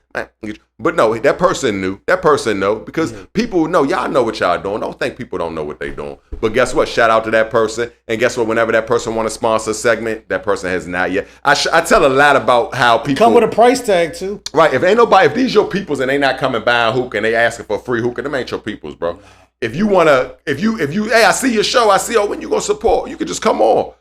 but no, that person knew. That person know because people know. Y'all know what y'all doing. Don't think people don't know what they doing. But guess what? Shout out to that person. And guess what? Whenever that person want to sponsor a segment, that person has not yet. I tell a lot about how people come with a price tag too. Right. If these your peoples and they not coming buying hookah and they asking for free hookah, them ain't your peoples, bro. If you wanna, if you, hey, I see your show. I see when you gonna support. You can just come on.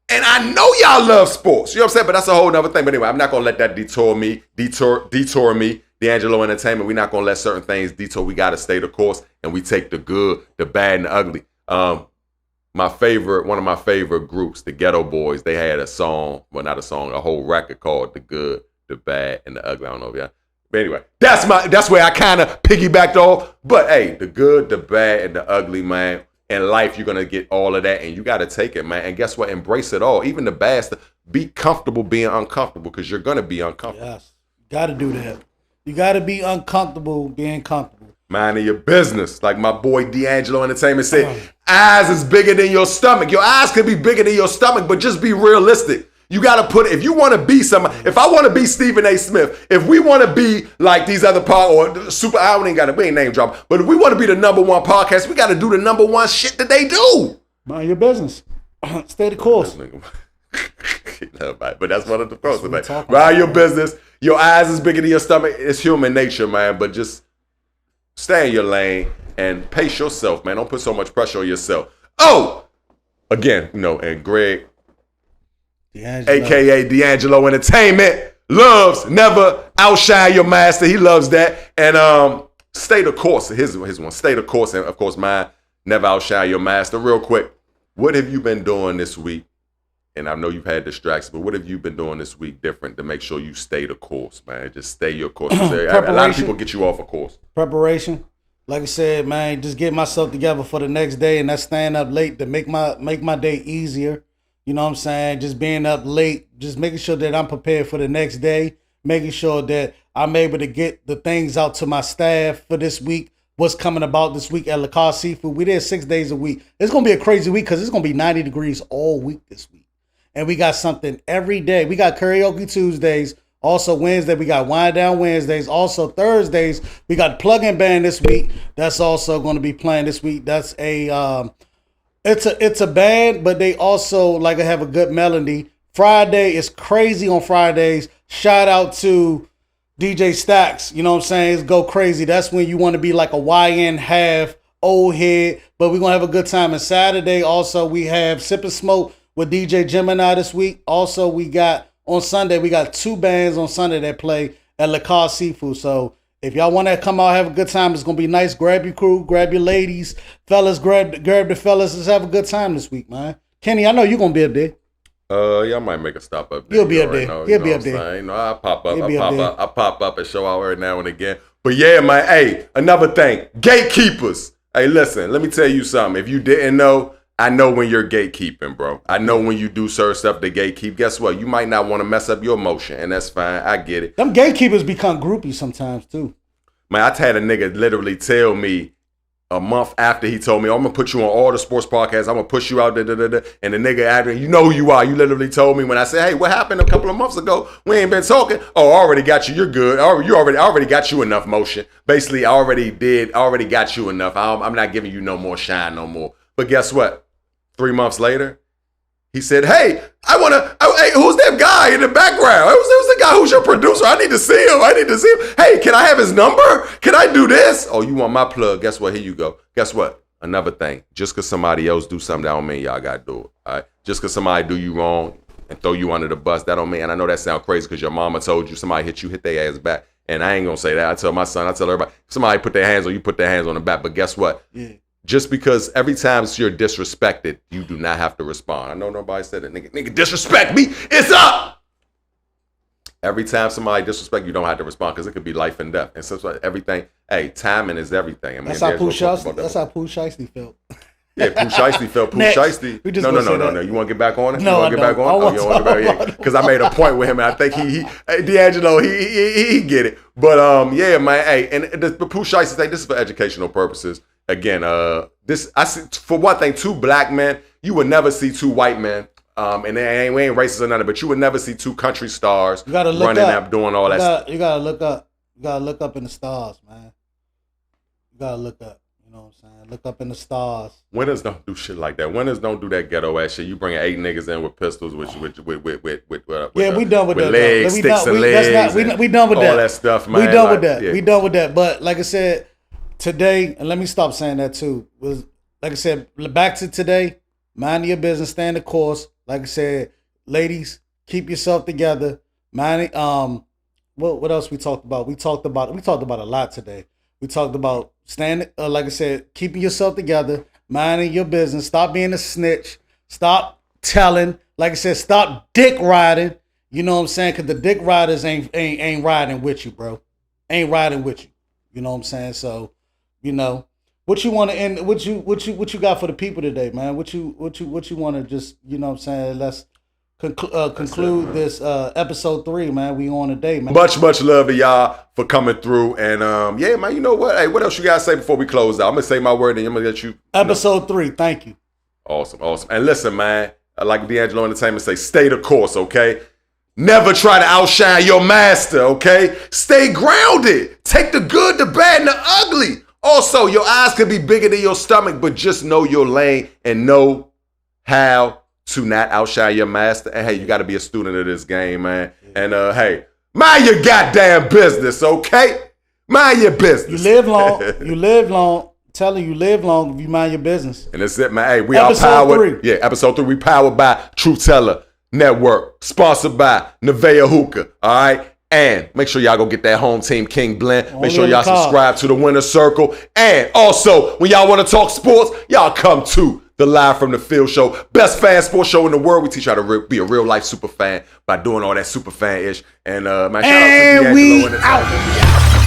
And I know y'all love sports. You know what I'm saying? But that's a whole nother thing. But anyway, I'm not going to let that detour me. D'Angelo Entertainment, we're not going to let certain things detour. We got to stay the course. And we take the good, the bad, and the ugly. One of my favorite groups, the Ghetto Boys, they had a song. Well, not a song. A whole record called The Good, The Bad, and The Ugly. I don't know if y'all. But anyway, that's where I kind of piggybacked off. But hey, the good, the bad, and the ugly, man. In life, you're going to get all of that, and you got to take it, man. And guess what? Embrace it all. Even the bad stuff. Be comfortable being uncomfortable because you're going to be uncomfortable. Yes. Got to do that. You got to be uncomfortable being comfortable. Minding your business. Like my boy D'Angelo Entertainment said, eyes is bigger than your stomach. Your eyes could be bigger than your stomach, but just be realistic. You got to put it, if you want to be somebody, if I want to be Stephen A. Smith, if we want to be like these other or super, we ain't name drop, but if we want to be the number one podcast, we got to do the number one shit that they do. Mind your business. Stay the course. But that's one of the pros. Mind your business. Your eyes is bigger than your stomach. It's human nature, man. But just stay in your lane and pace yourself, man. Don't put so much pressure on yourself. Oh, again, and Greg, AKA D'Angelo Entertainment, loves never outshine your master. He loves that. And stay the course. His one. Stay the course. And of course, mine, never outshine your master. Real quick, what have you been doing this week? And I know you've had distractions, but what have you been doing this week different to make sure you stay the course, man? Just stay your course. A lot of people get you off a course. Preparation. Like I said, man, just get myself together for the next day, and that's staying up late to make my day easier. You know what I'm saying? Just being up late, just making sure that I'm prepared for the next day, making sure that I'm able to get the things out to my staff for this week, what's coming about this week at La Carte Seafood. We there 6 days a week. It's going to be a crazy week because it's going to be 90 degrees all week this week. And we got something every day. We got karaoke Tuesdays. Also Wednesday, we got Wind Down Wednesdays. Also Thursdays, we got Plug-in Band this week. That's also going to be playing this week. That's It's a band, but they also have a good melody. Friday is crazy on Fridays. Shout out to DJ Stacks. You know what I'm saying? It's go crazy. That's when you want to be like a YN half old head, but we're going to have a good time. And Saturday also we have Sip and Smoke with DJ Gemini this week. Also on Sunday, we got 2 bands on Sunday that play at La Carte Seafood. So if y'all want to come out, have a good time, it's going to be nice. Grab your crew, grab your ladies. Fellas, grab the fellas. Let's have a good time this week, man. Kenny, I know you're going to be up there. Yeah, I might make a stop up there. You'll be up there. He'll be up there. I pop up. I pop up and show out every now and again. But yeah, man, hey, another thing. Gatekeepers. Hey, listen, let me tell you something. If you didn't know, I know when you're gatekeeping, bro. I know when you do certain stuff to gatekeep. Guess what? You might not want to mess up your motion, and that's fine. I get it. Them gatekeepers become groupies sometimes, too. Man, I had a nigga literally tell me, a month after he told me, I'm gonna put you on all the sports podcasts. I'm gonna push you out. And the nigga added, you know who you are. You literally told me when I said, hey, what happened a couple of months ago? We ain't been talking. Oh, I already got you. You're good. I already got you enough motion. Basically, I already got you enough. I'm not giving you no more shine no more. But guess what? 3 months later, he said, hey, hey, who's that guy in the background? Who's the guy who's your producer? I need to see him. Hey, can I have his number? Can I do this? Oh, you want my plug? Guess what? Here you go. Guess what? Another thing. Just because somebody else do something, that don't mean y'all got to do it. All right? Just because somebody do you wrong and throw you under the bus, that don't mean, and I know that sounds crazy because your mama told you somebody hit you, hit their ass back. And I ain't going to say that. I tell my son, I tell everybody, somebody put their hands on you, put their hands on the back. But guess what? Yeah. Just because every time you're disrespected, you do not have to respond. I know nobody said it. Nigga disrespect me, it's up. Every time somebody disrespect you, don't have to respond because it could be life and death. And so everything, hey, timing is everything. I mean, that's how Pooh Shiesty felt. Yeah, Pooh Shiesty felt. Pooh Shiesty. No. You want to get back on it? You want to get back on it? Because I made a point with him, and I think D'Angelo, he get it. But yeah, man, hey, and the Pooh Shiesty thing, this is for educational purposes. Again, this I see, for one thing, 2 black men, you would never see 2 white men. And we ain't racist or nothing, but you would never see 2 country stars running up, doing all that stuff. You gotta look up. You gotta look up in the stars, man. You gotta look up. You know what I'm saying? Look up in the stars. Winners don't do shit like that. Winners don't do that ghetto ass shit. You bring 8 niggas in with pistols, with we done with that. Legs, sticks and legs. We done with that. All that stuff, man. We done with that. Yeah. We done with that. But like I said, today, and let me stop saying that too, was like I said, back to today, mind your business, stay in the course. Like I said, ladies, keep yourself together. Mind what else we talked about? We talked about a lot today. We talked about staying, like I said, keeping yourself together, minding your business, stop being a snitch, stop telling, like I said, stop dick riding. You know what I'm saying? Cause the dick riders ain't riding with you, bro. Ain't riding with you. You know what I'm saying? So, you know, what you want to end? What you got for the people today, man? What you want to just, you know what I'm saying? Let's conclude this episode 3, man. We on today, man. Much love to y'all for coming through, and yeah, man. You know what? Hey, what else you gotta say before we close out? I'm gonna say my word, and I'm gonna let you. Episode 3. Thank you. Awesome. And listen, man. Like D'Angelo Entertainment say, stay the course, okay? Never try to outshine your master, okay? Stay grounded. Take the good, the bad, and the ugly. Also, your eyes could be bigger than your stomach, but just know your lane and know how to not outshine your master. And hey, you got to be a student of this game, man. And hey, mind your goddamn business, okay? Mind your business. You live long. You live long. Telling you live long if you mind your business. And that's it, man. Hey, we are powered. 3. Yeah, episode 3. We powered by Tella Network, sponsored by Nevaeh Hookah. All right. And make sure y'all go get that Home Team King blend. Make sure y'all subscribe to the Winner's Circle. And also, when y'all want to talk sports, y'all come to the Live from the Field show. Best fan sports show in the world. We teach y'all to be a real life super fan by doing all that super fan ish. And man, shout out to D'Angelo. And we out.